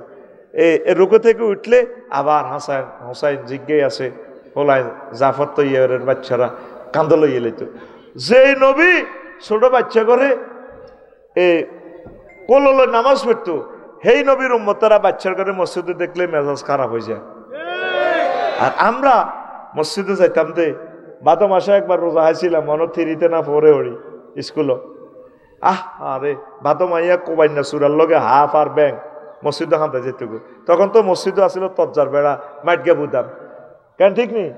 রুকু থেকে উঠলে আবার হাসান হোসাইন জিজ্ঞেই আছে হোলাই জাফর তো ইয়ের বাচ্চারা কান্দ লইয়ে লইত। যে নবী ছোট বাচ্চা করে কোললে নামাজ পড়তো, সেই নবীর উম্মতেরা বাচ্চার করে মসজিদে দেখলে মেজাজ খারাপ হয়ে যায়। আর আমরা মসজিদে যাইতাম দে, বাদ মাসে একবার রোজা হাইছিলাম, মনে থিরিতে না পরে হরি স্কুল, আরে বাদ মাইয়া কোবাইনা সুরার লগে হাফ আর ব্যাং মসজিদে হাঁটা যেত। তখন তো মসজিদে আসলে তজ্জার বেড়া মাইটগা বুদাম, কেন ঠিক নেই?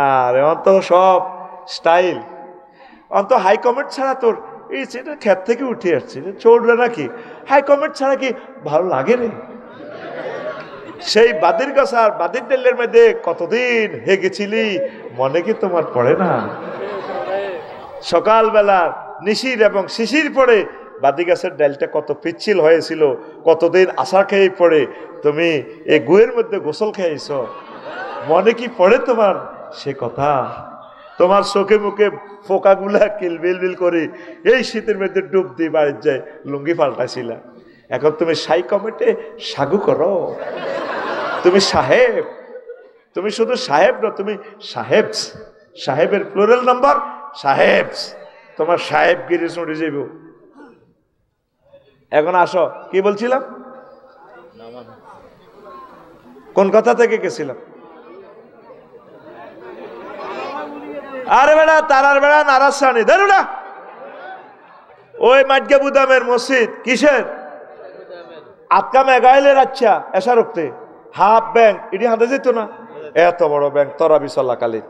আর এখন তো সব স্টাইল, অন্ত হাই কমেন্ট ছাড়া তোর এই সেটা ক্ষেত থেকে উঠে আসছে চলবে নাকি? হাই কমেন্ট ছাড়া কি ভালো লাগে রে? সেই বাদির গাছা আর বাদির ডেলের মধ্যে কতদিন হেগেছিলি মনে কি তোমার পড়ে না? সকালবেলা নিশির এবং শিশির পড়ে বাদি গাছের ডালটা কত পিচ্ছিল হয়েছিল, কতদিন আশা খেয়ে পড়ে তুমি এই গুয়ের মধ্যে গোসল খেয়েছ, মনে কি পড়ে তোমার সে কথা? তোমার চোখে মুখে ফোকাগুলা কিলবিল করে এই শীতের মধ্যে ডুব দিয়ে বাড়ির যায় লুঙ্গি পাল্টাইছিলা, এখন তুমি সাই কমেটে সাগু করো। তুমি সাহেব, তুমি শুধু সাহেব না, তুমি সাহেবস, সাহেবের প্লুরাল নাম্বার সাহেবস, তোমার সাহেবগিরি শুনে যাইব। এখন আসো, কি বলছিলাম, কোন কথা থেকে গেছিলাম? আরে বেড়া তারার বেড়া নারাজ সানি ধরো না, ওই মাটগা বুদামের মসজিদ কিসের? আটকা মেঘাইলের, আচ্ছা এসা রক্তে হাফ ব্যাংক এটি হাতে যেত না, এত বড় ব্যাংক তরাবি চলাকালীন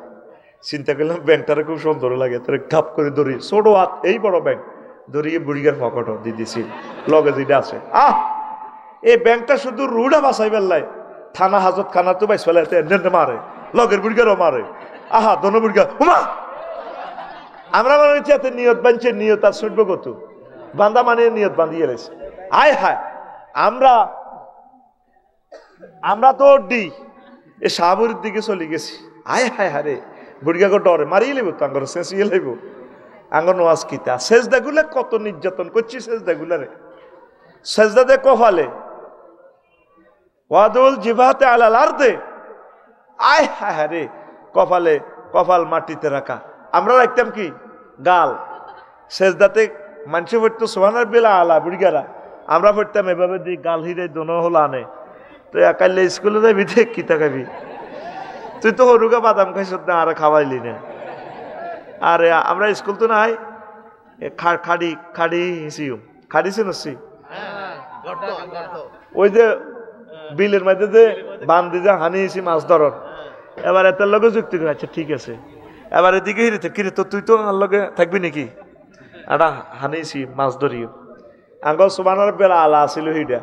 চিন্তা করলাম ব্যাংকটারে খুব সুন্দর লাগে, তার খাপ করে ধরি ছোট হাত এই বড় ব্যাংক ধরিয়ে বুড়িগার পকেটও দিয়ে দিছি লগে যেটা আছে। এই ব্যাংকটা শুধু রুডা বাসাই বেল্লাই, থানা হাজত খানা তো বাইস ফেলাইতে মারে, লগের বুড়িগারও মারে, দোনো বুড়িগা উমা। আমরা মনে হচ্ছে এত নিয়ত বানছে, নিয়ত আর শুনবো কত বান্ধা মানে নিয়ত বান্ধিয়ে গেছে। আয় হায়, আমরা আমরা তো ডি এ শাহবুরির দিকে চলে গেছি। আয় হায় হারে বুড়িগাকে ডরে মারিয়ে লেব তো আঙ্গর শেষিয়ে লেব আঙ্গর নোয়াজ কিতা সেজদাগুলা কত নির্যাতন করছি সেজদাগুলারে সেজদাতে কফালে ওয়াদুল জিভাতে আলাল আরদে আয় হায় হারে কপালে কপাল মাটিতে রাখা আমরা রাখতাম কি গাল সেজদাতে মানুষ পড়তো সোহানার বেলা আলা বুড়িগারা আমরা পড়তাম এভাবে দিই গাল হিরে দোনো হলো আনে তো একাইলে স্কুলে যাবি দেখ কি তাকাবি তুই তো হরুগা বাদাম খাইছ না আর খাওয়াইলি না আরে আমরা স্কুল তো নাই খাড়ি খাড়ি হিসিও খাড়ি শুনছি ওই যে বিলের মধ্যে যে বান্ধি যে হানি হিসি মাছ ধরন এবার এত লগে যুক্তি করে আচ্ছা ঠিক আছে এবার এদিকে হিরেতে কিরে তো তুই তো আর লগে থাকবি নাকি একটা হানিছি মাছ ধরিও আঙ্গ সুবানার বেলা আলা আসিল হিডা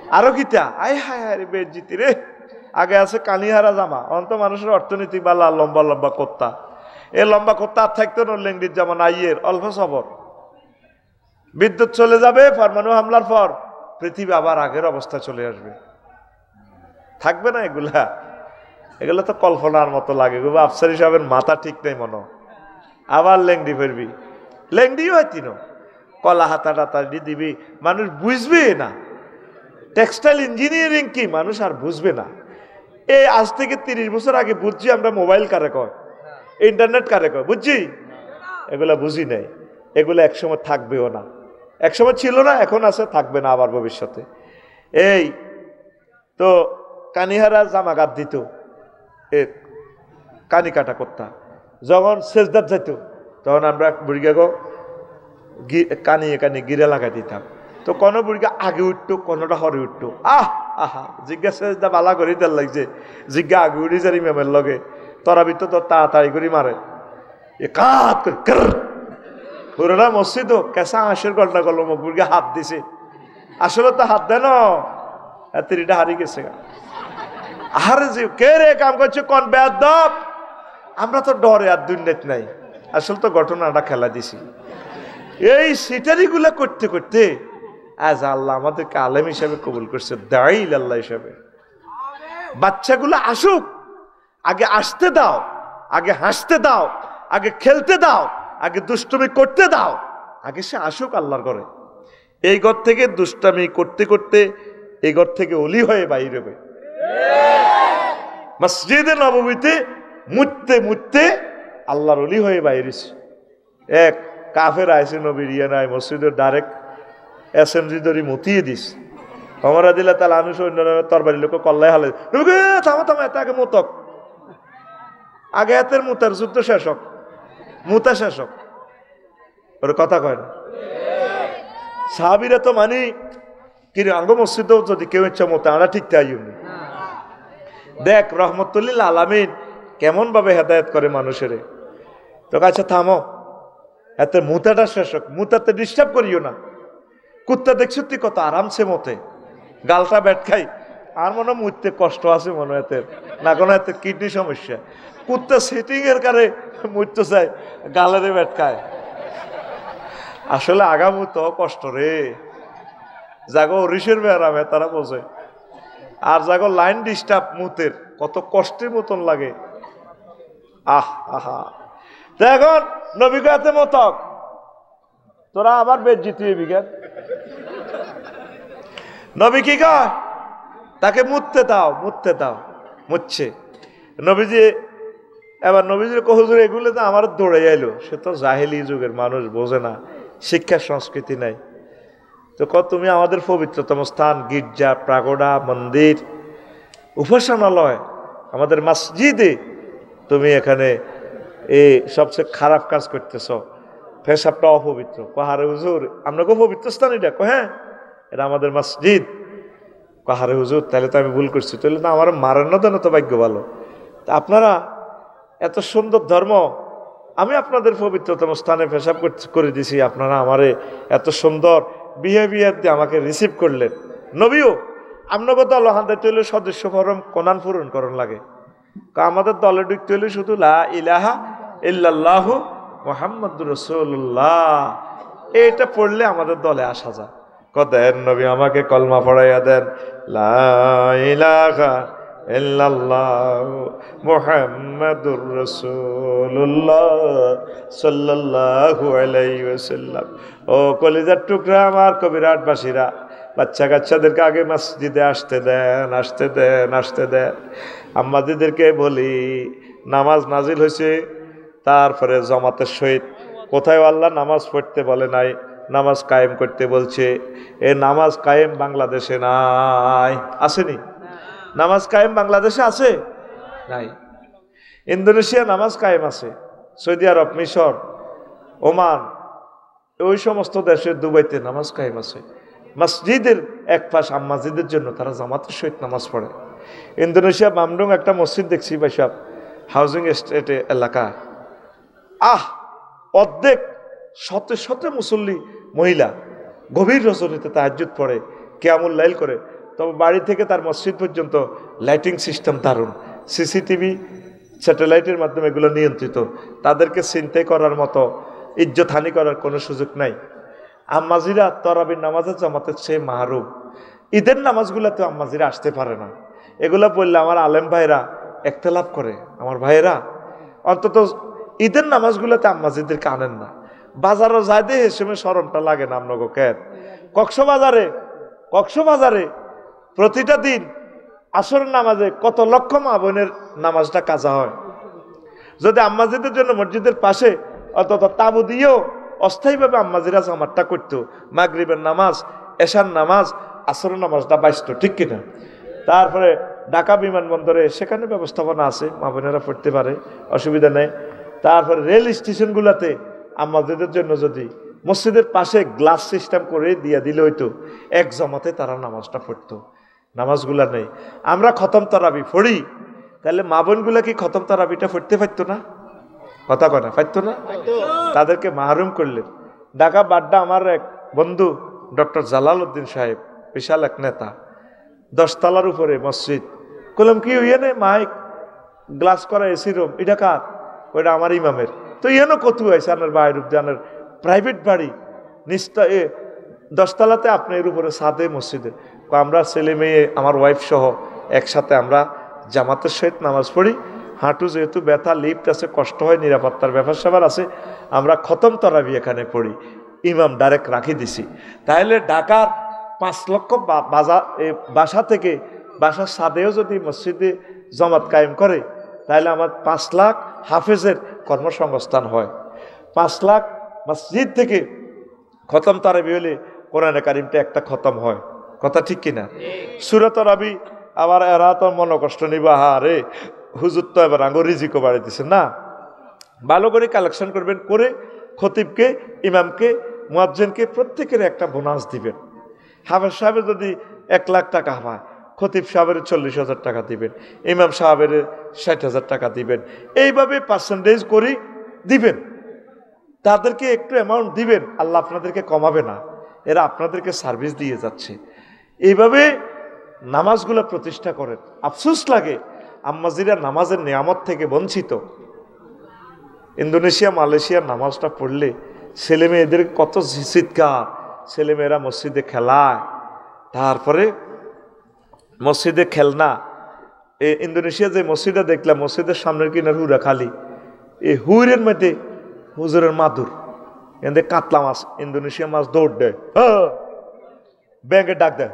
আরো কিতা আয় হায় হায় রে বেজিতি রে আগে আছে কানিহারা জামা অন্ত মানুষের অর্থনীতি বালা লম্বা লম্বা কোত্তা এ লম্বা কোত্তা আর থাকতো না লেঙ্গির জামা আইয়ের অল্প সবর বিদ্যুৎ চলে যাবে পরমাণু হামলার পর পৃথিবী আবার আগের অবস্থা চলে আসবে থাকবে না এগুলা এগুলো তো কল্পনার মতো লাগে গো আফসার সাহেবের মাথা ঠিক নেই মনে আবার লেংডি ফেরবি লেংডিও হয় তিনো কলা হাতা টাতা দিবি মানুষ বুঝবে না টেক্সটাইল ইঞ্জিনিয়ারিং কি মানুষ আর বুঝবে না এই আজ থেকে 30 বছর আগে বুঝছি আমরা মোবাইল কারে কয় ইন্টারনেট কারে কয় বুঝছি এগুলা বুঝি নাই এগুলো একসময় থাকবেও না একসময় ছিল না এখন আছে থাকবে না আবার ভবিষ্যতে এই তো কানিহারা জামা গাদ দিত এ কানি কাটা করতাম যখন সেজদাত যাইতো তখন আমরা বুড়িগাগো কানিয়ে কানি গিরে লাগাই দিতাম তো কোনো বুড়িগা আগে উঠতো কোনোটা হরে উঠতো আহা জিজ্ঞা সেজদা বালা করি তার লাগছে জিজ্ঞা আগে উঠি যারি মেমের লগে তোরা ভিতর তোর তাড়াতাড়ি করে মারে এ কাত করে পুরোটা মসজিদ কেসা আঁশের গল্টা করলো বুড়িগা হাত দিছে আসলে তো হাত দেন তিরিটা হারিয়ে গেছে আরে যে কে রে কাম করছে কোন বেয়াদব আমরা তো ডরে আর দুর্নীতি নাই আসলে তো ঘটনাটা খেলা দিছি এই সিটারি গুলা করতে করতে আজ আল্লাহ আমাদেরকে আলেম হিসাবে কবুল করছে দাইল আল্লাহ হিসাবে বাচ্চাগুলো আসুক আগে আসতে দাও আগে হাসতে দাও আগে খেলতে দাও আগে দুষ্টুমি করতে দাও আগে সে আসুক আল্লাহর ঘরে এই ঘর থেকে দুষ্টামি করতে করতে এই ঘর থেকে অলি হয়ে বাইর হবে মসজিদে নববীতে মুততে মুততে আল্লাহর অলি হয়ে বাইরেছে এক কাফের আইসে নবীর ইয়ে নাই মসজিদের ডাইরেক্ট এসএমজি ধরি মুতিয়ে দিস আমরা দিলে তাহলে আনুষ অন্য তরবারি লোক কল্লাই হালে থামা থামা এত আগে মুতক আগে হাতের মুতার যুদ্ধ শেষ হোক মুতা শেষ হোক ওর কথা কয় না সাহাবিরা তো মানি কিরে আঙ্গ মসজিদেও যদি কেউ ইচ্ছা মতো আমরা ঠিক তাই দেখ রহমতুল্লিল আলামিন কেমন ভাবে হেদায়েত করে মানুষের তো কাছে থামো এত মুতাটা শেষ হোক মুতাতে ডিস্টার্ব করিও না কুত্তা দেখছো তুই কত আরামসে মতে গালটা ব্যাট খাই আর মনে মুততে কষ্ট আছে মনে এতে না কোনো এতে কিডনি সমস্যা কুত্তা সিটিং এর কারে মুততে চায় গালেরে ব্যাট খায় আসলে আগামুতো কষ্ট রে জাগো ঋষের বেড়াবে তারা বোঝে আর জাগো লাইন ডিস্টার্ব মুতের কত কষ্টের মতন লাগে আহা তো এখন নবীগাতে মতক তোরা আবার বেজ্জিত বিজ্ঞান নবী কি কয় তাকে মুততে দাও মুতছে নবীজি এবার নবীজির কহুজুর এগুলো তো আমার দৌড়ে যাইলো সে তো জাহেলি যুগের মানুষ বোঝে না শিক্ষা সংস্কৃতি নাই তো তুমি আমাদের পবিত্রতম স্থান গির্জা প্রাগোডা মন্দির উপাসনালয় আমাদের মসজিদে তুমি এখানে এই সবচেয়ে খারাপ কাজ করতেছ পেশাবটা অপবিত্র কাহারে হুজুর আপনাকে পবিত্র স্থান এটা হ্যাঁ এটা আমাদের মসজিদ কাহারে হুজুর তাহলে তো আমি ভুল করছি তাহলে না আমার মারানো দেন তো ভাগ্য ভালো তা আপনারা এত সুন্দর ধর্ম আমি আপনাদের পবিত্রতম স্থানে পেশাব করে দিছি আপনারা আমারে এত সুন্দর বিহেভিয়ার দিয়ে আমাকে রিসিভ করলেন নবীও আপনাকে দল হাতে তৈলে সদস্য ফরম কোনান পূরণ করণ লাগে আমাদের দলে ঢুকতে হলে শুধু লা ইলাহা ইল্লাল্লাহু মুহাম্মাদুর রাসূলুল্লাহ এটা পড়লে আমাদের দলে আসা যায় দেন নবী আমাকে কলমা পড়াইয়া দেন, লা ইলাহা ইল্লাল্লাহ মুহাম্মাদুর রাসূলুল্লাহ সাল্লাল্লাহু আলাইহি ওয়াসাল্লাম। ও কলিজার টুকরা আমার কবিরাটবাসীরা, বাচ্চা কাচ্চাদেরকে আগে মসজিদে আসতে দেন, আসতে দেন, আসতে দেন। আম্মাদিদেরকে বলি, নামাজ নাজিল হয়েছে, তারপরে জামাতের সহিত কোথায় আল্লাহ নামাজ পড়তে বলে নাই, নামাজ কায়েম করতে বলছে। এ নামাজ কায়েম বাংলাদেশে নাই, আসেনি? নামাজ কায়েম বাংলাদেশে আছে? নাই। ইন্দোনেশিয়া নামাজ কায়েম আছে, সৌদি আরব, মিশর, ওমান, ওই সমস্ত দেশে, দুবাইতে নামাজ কায়েম আছে। মসজিদের এক পাশ আম্মাজিদের জন্য তারা জামাতের সহিত নামাজ পড়ে। ইন্দোনেশিয়া বামডুং একটা মসজিদ দেখছি ভাই সাহেব, হাউজিং এস্টেট এলাকা, অর্ধেক শত শত মুসল্লি মহিলা গভীর রজনীতে তাহাজ্জুদ পড়ে, কিয়ামুল লাইল করে। তবে বাড়ি থেকে তার মসজিদ পর্যন্ত লাইটিং সিস্টেম দারুণ, সিসিটিভি স্যাটেলাইটের মাধ্যমে এগুলো নিয়ন্ত্রিত। তাদেরকে ছিনতাই করার মতো, ইজ্জতহানি করার কোনো সুযোগ নাই। আম্মাজিরা তরাবির নামাজের জামাতের চেয়ে মাহরুম। ঈদের নামাজগুলোতে আম্মাজিরা আসতে পারে না। এগুলো বললে আমার আলেম ভাইরা একতলাপ করে। আমার ভাইয়েরা অন্তত ঈদের নামাজগুলোতে আম্মাজিদেরকে আনেন না। বাজারও যায় দে হেসেমে শরমটা লাগে না আপনাকে কেন? কক্সবাজারে প্রতিটা দিন আসরের নামাজে কত লক্ষ মা বোনের নামাজটা কাজা হয়। যদি আম্মাজিদের জন্য মসজিদের পাশে অন্তত তাবু দিয়েও অস্থায়ীভাবে আম্মাজিরা জামাতটা করতো, মাগরিবের নামাজ, এশার নামাজ, আসরের নামাজটা বাঁচত, ঠিক কিনা? তারপরে ঢাকা বিমানবন্দরে সেখানে ব্যবস্থাপনা আছে, মা বোনেরা পড়তে পারে, অসুবিধা নেই। তারপরে রেল স্টেশনগুলোতে আম্মাজিদের জন্য যদি মসজিদের পাশে গ্লাস সিস্টেম করে দিয়ে দিলে হইতো, এক জমাতে তারা নামাজটা পড়তো। নামাজগুলা নেই। আমরা খতম তারাবি পড়ি, তাহলে মা বোনগুলা কি খতম তারাবিটা পড়তে পারতো না? কথা কয় না, পারতো না? তাদেরকে মাহরুম করলেন। ঢাকা বাড্ডা আমার এক বন্ধু ডক্টর জালাল উদ্দিন সাহেব, বিশাল এক নেতা, 10 তলার উপরে মসজিদ। বললাম কি ইয়ে নে মাইক গ্লাস করা এসি রুম, এটা কার? ওইটা আমার ইমামের। তো ইয়েন কত হয়েছে আপনার বাইর উদ্যানের প্রাইভেট বাড়ি নিচটা 10 তলাতে, আপনি এর উপরে সাদে মসজিদে। আমরা ছেলে মেয়ে আমার ওয়াইফ সহ একসাথে আমরা জামাতের সহিত নামাজ পড়ি। হাঁটু যেহেতু ব্যথা, লিফট আছে, কষ্ট হয়, নিরাপত্তার ব্যাপার স্যাপার আছে, আমরা খতম তারাবি এখানে পড়ি, ইমাম ডাইরেক্ট রাখি দিছি। তাহলে ঢাকার 5 লক্ষ বাসা থেকে বাসার সাদেও যদি মসজিদে জামাত কায়েম করে, তাহলে আমার 5 লাখ হাফেজের কর্মসংস্থান হয়। 5 লাখ মসজিদ থেকে খতম তারাবি হলে কোরআনে কারিমটা একটা খতম হয়। কথা ঠিক কিনা? সূরা তারাবি আবার এরা তো মনে কষ্ট নিবা, রে হুজুর তো এবার আঙ্গুর রিজিকও বাড়িয়ে দিছে না। ভালো করে কালেকশন করবেন, করে খতিবকে, ইমামকে, মুয়াজ্জিনকে প্রত্যেকের একটা বোনাস দিবেন। হাফেজ সাহেবের যদি 1 লাখ টাকা হয়, খতিব সাহেবের 40,000 টাকা দিবেন, ইমাম সাহেবের 60,000 টাকা দিবেন। এইভাবে পার্সেন্টেজ করে দিবেন, তাদেরকে একটু অ্যামাউন্ট দিবেন। আল্লাহ আপনাদেরকে কমাবে না, এরা আপনাদেরকে সার্ভিস দিয়ে যাচ্ছে। এইভাবে নামাজগুলো প্রতিষ্ঠা করেন। আফসোস লাগে আম্মাজিরা নামাজের নিয়ামত থেকে বঞ্চিত। ইন্দোনেশিয়া, মালয়েশিয়ার নামাজটা পড়লে ছেলে মেয়েদের কত চিৎকার, ছেলেমেয়েরা মসজিদে খেলায়, তারপরে মসজিদে খেলনা। ইন্দোনেশিয়া যে মসজিদটা দেখলাম, মসজিদের সামনের কিনার হুরা খালি, এই হুরের মধ্যে হুজুরের মাদুর, এদের কাতলা মাছ, ইন্দোনেশিয়া মাছ দৌড় দেয়, ব্যাংকে ডাক দেয়,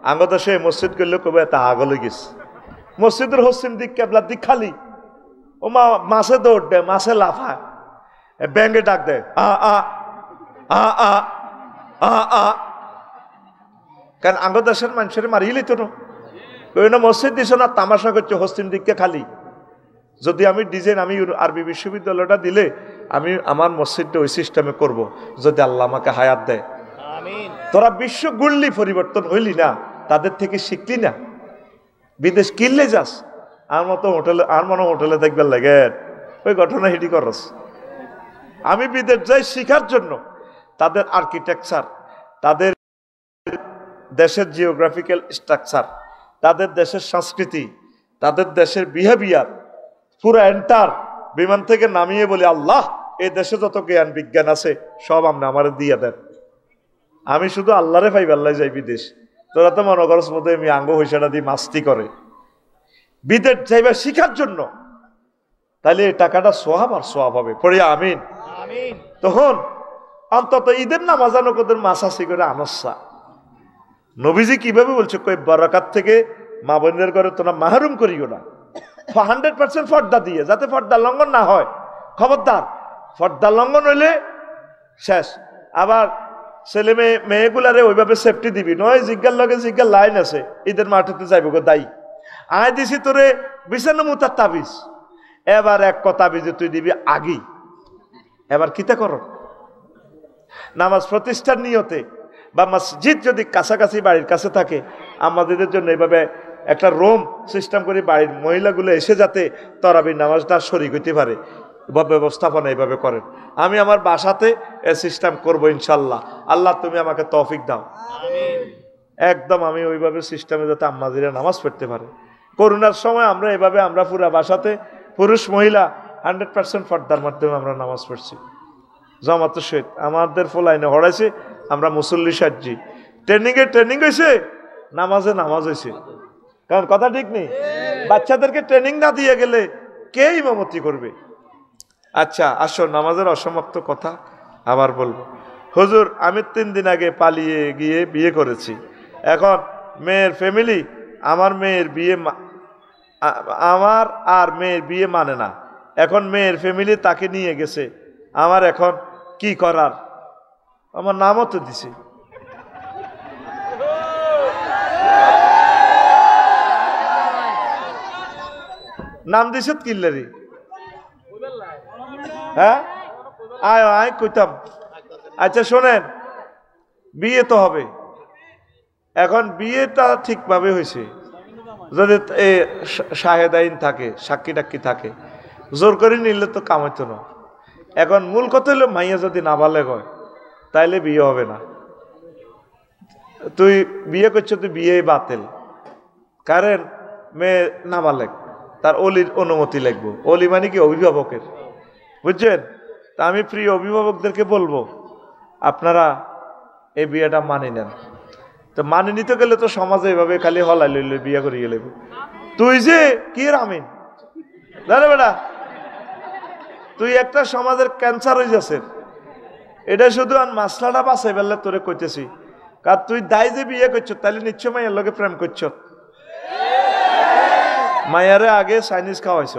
আঙ্গ দেশে মসজিদ করলে কবে তা আগলে গেছে। মসজিদের হসিন দিক কেবলার দিক খালি, ও মাছে দৌড় দেয়, মাছে লাফায়, ব্যাংকে ডাক দেয়, কারণ আঙ্গ দেশের মানুষের মারিয়ে লিত না, মসজিদ দিছ না, তামাশা করছে হসিন দিককে খালি। যদি আমি ডিজাইন, আমি আরবি বিশ্ববিদ্যালয়টা দিলে আমি আমার মসজিদটা ওই সিস্টেমে করব, যদি আল্লাহ আমাকে হায়াত দেয়। তোরা বিশ্ব গুল্লি পরিবর্তন হইলি না, তাদের থেকে শিখলি না, বিদেশ কিনলে যাস, আর মতো হোটেলে, আর মনে হোটেলে দেখবার লাগে ওই ঘটনা হিটি করস। আমি বিদেশ যাই শিখার জন্য, তাদের আর্কিটেকচার, তাদের দেশের জিওগ্রাফিক্যাল স্ট্রাকচার, তাদের দেশের সংস্কৃতি, তাদের দেশের বিহেভিয়ার পুরো এন্টার বিমান থেকে নামিয়ে বলি, আল্লাহ এই দেশে যত জ্ঞান বিজ্ঞান আছে সব আপনি আমার দিয়ে দেন। আমি শুধু আল্লাহরে পাইব, আল্লাহ যাই বিদেশ। তোরা তো মনে করস মতো আমি আঙ্গ হইসাটা দিয়ে মাস্তি করে বিদেশ যাইবা শিখার জন্য, তাহলে এই টাকাটা সোয়াব আর সোয়াব হবে। পড়ি আমিন। তখন অন্তত ঈদের নামাজানো কোদের মাসাসি করে আনসা। নবীজি কিভাবে বলছে, কই বরাকাত থেকে মা বোনদের করে তোমরা মাহরুম করিও না 100% পর্দা দিয়ে, যাতে পর্দা লঙ্ঘন না হয়। খবরদার, পর্দা লঙ্ঘন হইলে শেষ। আবার ছেলে মেয়েগুলারে ওইভাবে সেফটি দিবি নয়, জিজ্ঞার লগে জিজ্ঞার লাইন আছে, ঈদের মাঠেতে যাইব গো দায়ী আয় দিছি তোরে 92 তাবিজ, এবার এক তাবিজে তুই দিবি আগেই। এবার কিতা কর, নামাজ প্রতিষ্ঠার নিয়তে বা মসজিদ যদি কাছাকাছি বাড়ির কাছে থাকে, আমাদের জন্য এইভাবে একটা রুম সিস্টেম করে বাড়ির মহিলাগুলো এসে যাতে তরাবির নামাজটা শরীক হইতে পারে, ব্যবস্থাপনা এইভাবে করেন। আমি আমার বাসাতে এ সিস্টেম করবো ইনশাল্লাহ। আল্লাহ তুমি আমাকে তৌফিক দাও। একদম আমি ওইভাবে সিস্টেমে যাতে আম্মাজিরা নামাজ পড়তে পারে। করোনার সময় আমরা এভাবে আমরা পুরা বাসাতে পুরুষ মহিলা 100% পর্দার মাধ্যমে আমরা নামাজ পড়ছি। জমাতে সহিত আমাদের ফলাইনে হড়াইছে, আমরা মুসল্লি সাজি, ট্রেনিং হয়েছে, নামাজে নামাজ হয়েছে। কারণ কথা ঠিক নেই, বাচ্চাদেরকে ট্রেনিং না দিয়ে গেলে কে ইমামতি করবে? আচ্ছা আসো, নামাজের অসমাপ্ত কথা আবার বলবো। হুজুর আমি 3 দিন আগে পালিয়ে গিয়ে বিয়ে করেছি, এখন মেয়ের ফ্যামিলি আমার আর মেয়ের বিয়ে মানে না, এখন মেয়ের ফ্যামিলি তাকে নিয়ে গেছে, আমার এখন কি করার? আমার নামও তো দিছি। নাম দিছ কিল্লারি? হ্যাঁ আয় কইতাম। আচ্ছা শোনেন, বিয়ে তো হবে, এখন বিয়েটা ঠিকভাবে হয়েছে যদি শাহেদ আইন থাকে, সাক্ষী টাক্ষী থাকে, জোর করে নিলে তো কামাইতো না। এখন মূল কথা হলো মাইয়া যদি নাবালেগ হয় তাইলে বিয়ে হবে না। তুই বিয়ে করছো, তুই বিয়ে বাতিল, কারণ মেয়ে নাবালেগ, তার অলির অনুমতি লাগবে। অলি মানে কি? অভিভাবকের, বুঝছেন? তা আমি প্রিয় অভিভাবকদেরকে বলবো, আপনারা এই বিয়েটা মানি নেন। তো মানি নিতে গেলে তো সমাজে এভাবে খালি হলাই লইলে বিয়ে করিয়ে লেব। তুই যে কি আমিন জানে বেটা, তুই একটা সমাজের ক্যান্সার হয়ে যাচ্ছে। এটা শুধু আর মাসলাটা বাঁচাই বেললে তোরে কইতেছি, কারণ তুই দায় যে বিয়ে করছো, তাহলে নিশ্চয় মাইয়ার লগে প্রেম করছ, মাইয়ারে আগে চাইনিজ খাওয়াইছ,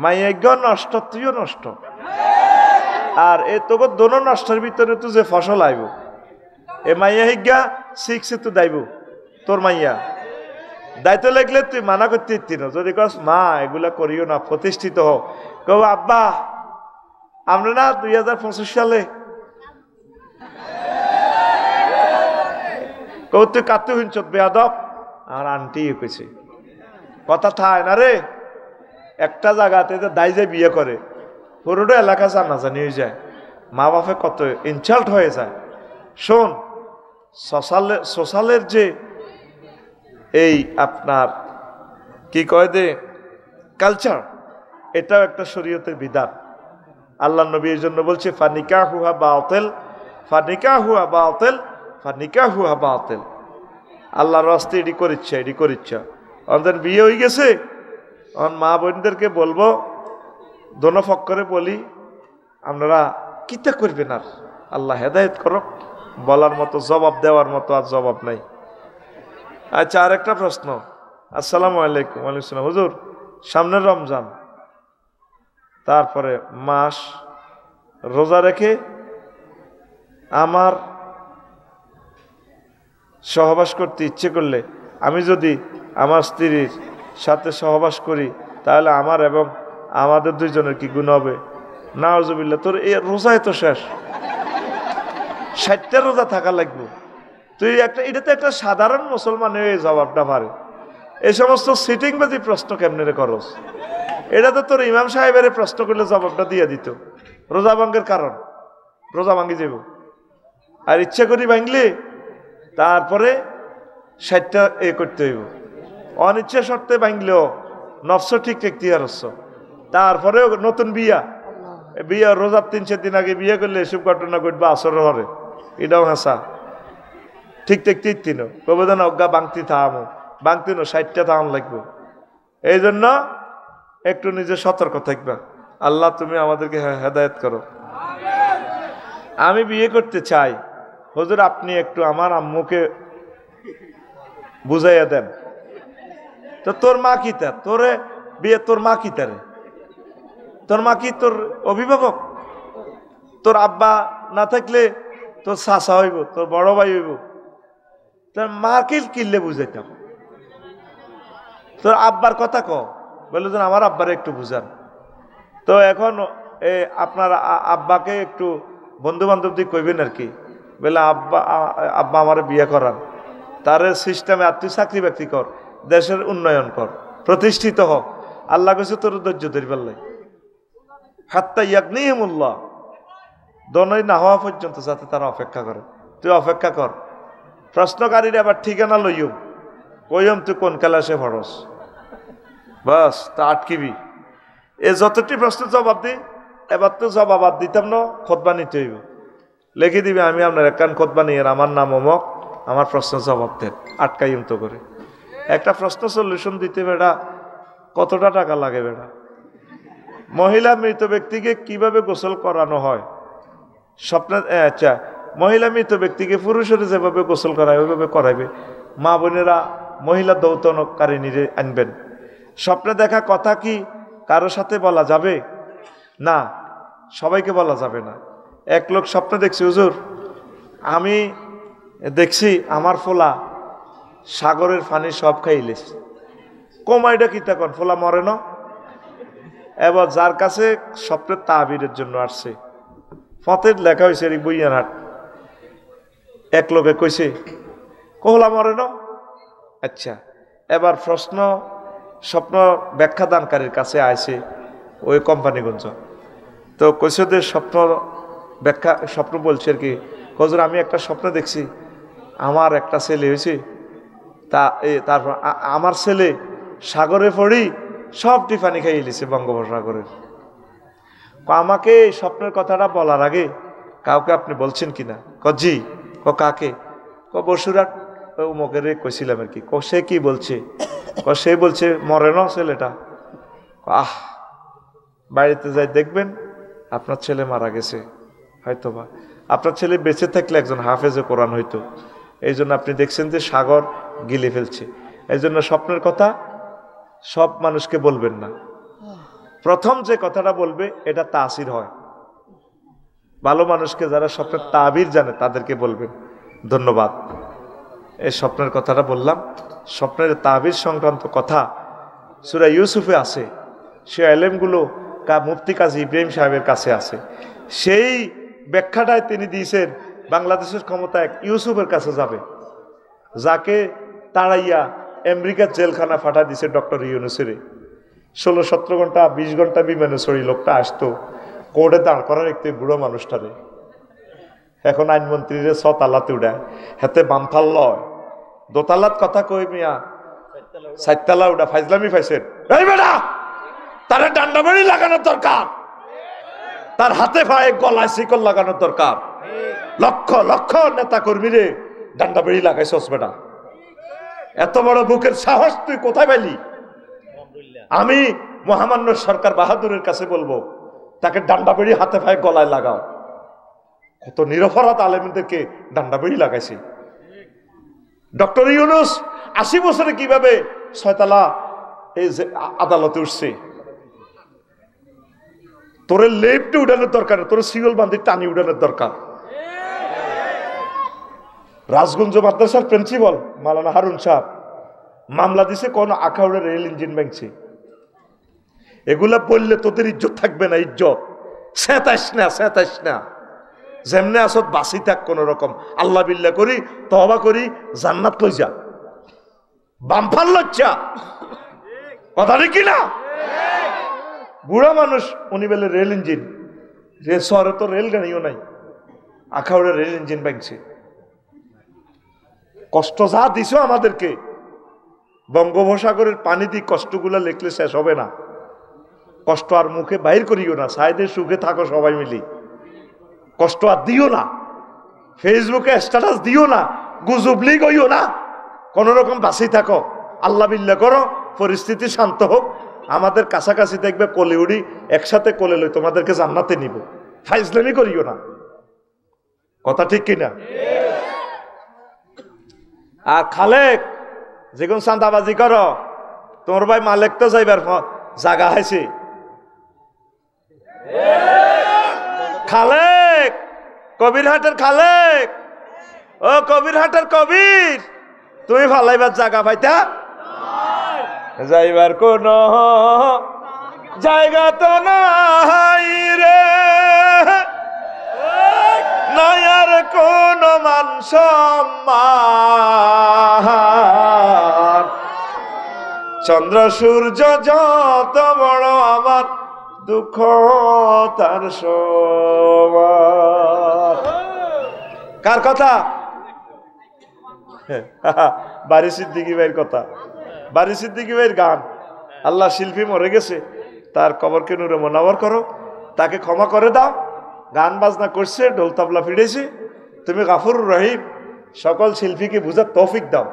মাইয়াজ্ঞ নষ্ট, তুইও নষ্ট। আর এ তোকে দোনো নষ্টের ভিতরে তো যে ফসল আইব, এ মাইয়া হিজ্ঞা 6 তো দাইব তোর মাইয়া। দায়িত্ব লাগলে তুই মানা করতে ইতি না, যদি কস মা এগুলা করিও না, প্রতিষ্ঠিত হোক, কব আব্বা আমরা না 2025 সালে কব তুই কাতু হিনছ বেয়াদব। আর আন্টি কইছে কথা থায় না রে, একটা জায়গাতে দায় যে বিয়ে করে পুরোটা এলাকা জানাজানি হয়ে যায়, মা বাপে কত ইনসাল্ট হয়ে যায়। শোন, সোশ্যালের যে এই আপনার কি কয় দে কালচার, এটাও একটা শরীয়তের বিধান। আল্লাহ নবী এর জন্য বলছে ফানিকাহুহা বাতিল, ফানিকাহুহা বাতিল, ফানিকাহুহা বাতিল। আল্লাহর রাস্তে এটি করিচ্ছা আমাদের বিয়ে হয়ে গেছে। আমার মা বোনদেরকে বলবো, দোনো ফক্করে বলি, আপনারা কিতা করবেন, আর আল্লাহ হেদায়েত করো, বলার মতো জবাব দেওয়ার মতো আর জবাব নাই। আচ্ছা আরেকটা প্রশ্ন। আসসালামু আলাইকুম। ওয়ালাইকুম সালাম। হুজুর সামনের রমজান, তারপরে মাস রোজা রেখে আমার সহবাস করতে ইচ্ছে করলে আমি যদি আমার স্ত্রীর সাথে সহবাস করি, তাহলে আমার এবং আমাদের দুইজনের কি গুণ হবে? নাউজুবিল্লাহ, তোর এই রোজায় তো শেষ, 60টা রোজা থাকা লাগবে। তুই এটা তো একটা সাধারণ মুসলমানের জবাবটা পারে। এই সমস্ত সিটিংবাজি প্রশ্ন কেমনে করস? এটা তো তোর ইমাম সাহেবের প্রশ্ন করলে জবাবটা দিয়ে দিত। রোজা ভাঙ্গের কারণ, রোজা ভাঙ্গি যাব, আর ইচ্ছা করি ভাঙলে তারপরে 60টা করতে হইব। অনিচ্ছা সত্ত্বে ভাঙলেও নফস ঠিক রাখতে পারছ। তারপরেও নতুন বিয়া রোজার 3-4 দিন আগে বিয়ে করলে এসব ঘটনা ঘটবে আসর হরে। এটাও হাসা ঠিক ঠিক ঠিক তিন কবে যেন অজ্ঞা বাংতি থামো বাংতি নো 60টা থাম লাগবে। এই জন্য একটু নিজে সতর্ক থাকবা। আল্লাহ তুমি আমাদেরকে হেদায়েত করো। আমি বিয়ে করতে চাই, হুজুর আপনি একটু আমার আম্মুকে বুঝাইয়া দেন। তো তোর মা কি তার তোরে বিয়ে, তোর মা কি তারে, তোর মা কি তোর অভিভাবক? তোর আব্বা না থাকলে তোর চাচা হইব, তোর বড় ভাই হইব, তোর মাকে কিনলে বুঝাইতাম। তোর আব্বার কথা ক, বলে যে আমার আব্বারে একটু বুঝান। তো এখন আপনার আব্বাকে একটু বন্ধু বান্ধব দিয়ে কইবেন আর কি, বলে আব্বা আব্বা আমার বিয়ে করান, তার সিস্টেমে আর তুই চাকরি বাকরি কর, দেশের উন্নয়ন কর, প্রতিষ্ঠিত হ। আল্লাহ কাছে তোর ধৈর্য ধরি পারলে হাত্তা ইয়াগনিহিমুল্লাহ, দনই না হওয়া পর্যন্ত যাতে তারা অপেক্ষা করে। তুই অপেক্ষা কর। প্রশ্নকারীর আবার ঠিকানা লইম, কইম তুই কোন ক্লাসে পড়স, বাস তা আটকিবি। এ যতটি প্রশ্নের জবাব দিই, এবার তো জবাব আর দিতাম না, খোদবা নিতে হইব। লিখে দিবি আমি আপনার একখান খোদবা নিয়ে, আমার নাম অমক, আমার প্রশ্নের জবাব দেন, আটকাইম তো করে। একটা প্রশ্ন সলিউশন দিতে বেড়া কতটা টাকা লাগে বেড়া? মহিলা মৃত ব্যক্তিকে কিভাবে গোসল করানো হয় স্বপ্নে? আচ্ছা, মহিলা মৃত ব্যক্তিকে পুরুষের যেভাবে গোসল করায় ওইভাবে করাইবে। মা বোনেরা মহিলা দৌতনকারিনীরে আনবেন। স্বপ্নে দেখা কথা কি কারোর সাথে বলা যাবে? না, সবাইকে বলা যাবে না। এক লোক স্বপ্নে দেখছি, হুজুর আমি দেখছি আমার ফোলা সাগরের পানি সব খাইলিস। কমাইটা কি তখন ফোলা মরে না? এবার যার কাছে স্বপ্নের তাবিরের জন্য আসছে, ফতের লেখা হয়েছে বইয়ানহাট, এক লোকে কইছে কোহলা মরে না। আচ্ছা, এবার প্রশ্ন স্বপ্ন ব্যাখ্যা দানকারীর কাছে আইছে ওই কোম্পানিগঞ্জ। তো কইছে যে স্বপ্ন ব্যাখ্যা স্বপ্ন বলছে আর কি, হুজুর আমি একটা স্বপ্ন দেখছি আমার একটা ছেলে হয়েছে, তারপর আমার ছেলে সাগরে পড়ি সব টিফানি খাইয়ে লিছে বঙ্গোপসাগরের। আমাকে এই স্বপ্নের কথাটা বলার আগে কাউকে আপনি বলছেন কিনা? জি। কাকে? বসুরাট উমকের কইছিলাম আর কি। সে কি বলছে? সে বলছে মরে না ছেলেটা। আহ, বাড়িতে যাই দেখবেন আপনার ছেলে মারা গেছে, হয়তোবা আপনার ছেলে বেঁচে থাকলে একজন হাফেজে কোরআন হইতো। এই জন্য আপনি দেখছেন যে সাগর গিলে ফেলছে। এই জন্য স্বপ্নের কথা সব মানুষকে বলবেন না। প্রথম যে কথাটা বলবে এটা তাসির হয়। ভালো মানুষকে যারা স্বপ্নের তাবির জানে তাদেরকে বলবেন। ধন্যবাদ। এই স্বপ্নের কথাটা বললাম। স্বপ্নের তাবির সংক্রান্ত কথা সূরা ইউসুফে আছে। সে এলেমগুলো মুফতি কাজী ইব্রাহিম সাহেবের কাছে আছে। সেই ব্যাখ্যাটায় তিনি দিয়েছেন বাংলাদেশের ক্ষমতা এক ইউসুফের কাছে যাবে, যাকে তাড়াইয়া আমেরিকার জেলখানা ফাটা দিছে ডক্টর ইউনুসের। 16-17 ঘন্টা 20 ঘন্টা বিমানে চড়ি লোকটা আসতো, কোর্টে দাঁড় করার একটু বুড়ো মানুষটারে। এখন আইনমন্ত্রীরে 6 তালাতে উড়ায়, হাতে বামফাল লয়, দোতালাত কথা কই মিয়া 4 তালা উড়া ফাইজলামি পাইছেন। এই বেটা, তারে ডান্ডা বাড়ি লাগানোর দরকার, তার হাতে পায়ে গলায় শিকল লাগানোর দরকার। লক্ষ লক্ষ নেতা কর্মীরে ডান্ডা বাড়ি লাগাইছস বেটা, এত বড় বুকের সাহস তুই কোথায় পাইলি? আমি মহামান্য সরকার বাহাদুরের কাছে বলবো তাকে ডান্ডা বেড়ি হাতে পায়ে গলায় লাগাও। কত নিরপরাধ আলেমদেরকে ডান্ডা বেড়ি লাগাইছে ডক্টর ইউনুস। 80 বছরে কিভাবে 6 তালা এই যে আদালতে উঠছে? তোরে লেপটে উঠানোর দরকার, তোর সিগল বান্ধি টানি উঠানোর দরকার। রাজগঞ্জ মাদ্রাসার প্রিন্সিপাল মাওলানা হারুন সাহেব মামলা দিছে কোন আখাউড়ে রেল ইঞ্জিন ভাঙছে। এগুলা বললে তোদের ইজ্জত থাকবে না। ইজ্জত সেতাইস না, যেমনে আসত বাসি থাক কোন রকম, আল্লাহ বিল্লাহ করি তওবা করি জান্নাত লই যা। বামফাল লজ্জা কথা কি না? বুড়া মানুষ উনি বলে রেল ইঞ্জিন, শহরে তো রেল গাড়িও নাই, আখাউড়ে রেল ইঞ্জিন ভাঙছে। কষ্ট যা দিছ আমাদেরকে, বঙ্গোপসাগরের পানি দিয়ে কষ্টগুলা লিখলে শেষ হবে না। কষ্ট আর মুখে বাইর করিও না, সাইদের সুখে থাকো সবাই মিলি, কষ্ট আর দিও না। ফেসবুকে স্ট্যাটাস দিও না, গুজবলি কইও না, কোন রকম বাঁচি থাকো, আল্লাহ বিল্লাহ করো, পরিস্থিতি শান্ত হোক, আমাদের কাছাকাছি দেখবে কোলে উড়ি, একসাথে কোলে লই তোমাদেরকে জান্নাতে নিব। ফাইজলামি করিও না, কথা ঠিক কিনা? আর খালেক যেগুন চাঁদাবাজি করো, তোমার ভাই মালিক তো যাইবার জায়গা হয়েছে। খালেক, কবিরহাটের খালেক, ও কবিরহাটের কবির, তুমি ফালাইবার জায়গা পাইতা? যাইবার কোন জায়গা তো নাই রে, নাই আর কোন মান সম্মান, চন্দ্র সূর্য যত বড় আমার দুঃখ তার সমান। কার কথা? বারি সিদ্দিকী ভাইয়ের কথা, বারি সিদ্দিকী ভাইয়ের গান। আল্লাহ শিল্পী মরে গেছে, তার কবরকে নূরে মুনাওয়ার করো, তাকে ক্ষমা করে দাও। গান বাজনা করছে, ঢোল তবলা ফিরেছে, তুমি গাফুরুর রহিম, সকল শিল্পীকে বুঝার তৌফিক দাও।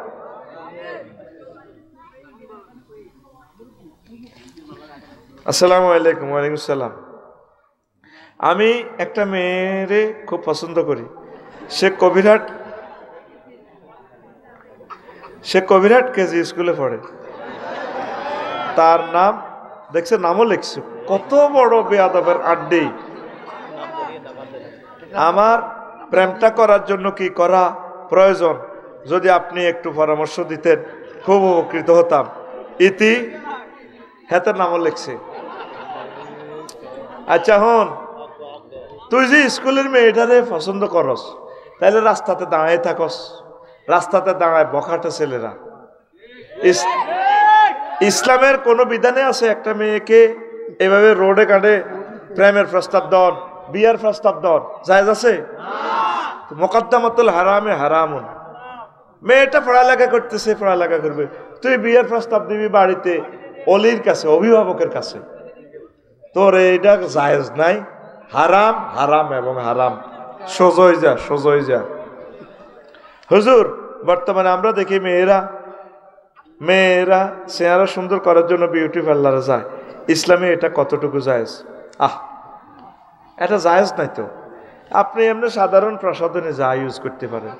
আসসালামু আলাইকুম। ওয়ালাইকুম সালাম। আমি একটা মেয়েরে খুব পছন্দ করি, সে কবিরহাট কেজি স্কুলে পড়ে। তার নাম দেখছে, নামও লিখছে, কত বড় বেয়াদবের আড্ডি। আমার প্রেমটা করার জন্য কি করা প্রয়োজন, যদি আপনি একটু পরামর্শ দিতেন খুব উপকৃত হতাম। ইতি হাতের নামও লিখছে। আচ্ছা হন, তুই যে স্কুলের মেয়েটারে পছন্দ করস, তাহলে রাস্তাতে দাঁড়ায় থাকস, রাস্তাতে দাঁড়ায় বখাটে ছেলেরা। ইসলামের কোন বিধানে আছে একটা মেয়েকে এভাবে রোডে কাটে প্রেমের প্রস্তাব দন, বিয়ার প্রস্তাব দন জায়েজ আছে? মুকদ্দমাতুল হারামে হারামুন। মেয়েটা পড়ালেখা করতেছে, পড়ালেখা করবে, তুই বিয়ের প্রস্তাব দিবি বাড়িতে অলির কাছে, অভিভাবকের কাছে, তোর এইটা জায়েজ নাই, হারাম, হারাম এবং হারাম। সোজই যা, সোজই যা। হুজুর, বর্তমানে আমরা দেখি মেয়েরা চেহারা সুন্দর করার জন্য বিউটি পার্লারে যায়, ইসলামে এটা কতটুকু জায়েজ? এটা জায়েজ নাই তো। আপনি এমনি সাধারণ প্রসাধনে যা ইউজ করতে পারেন।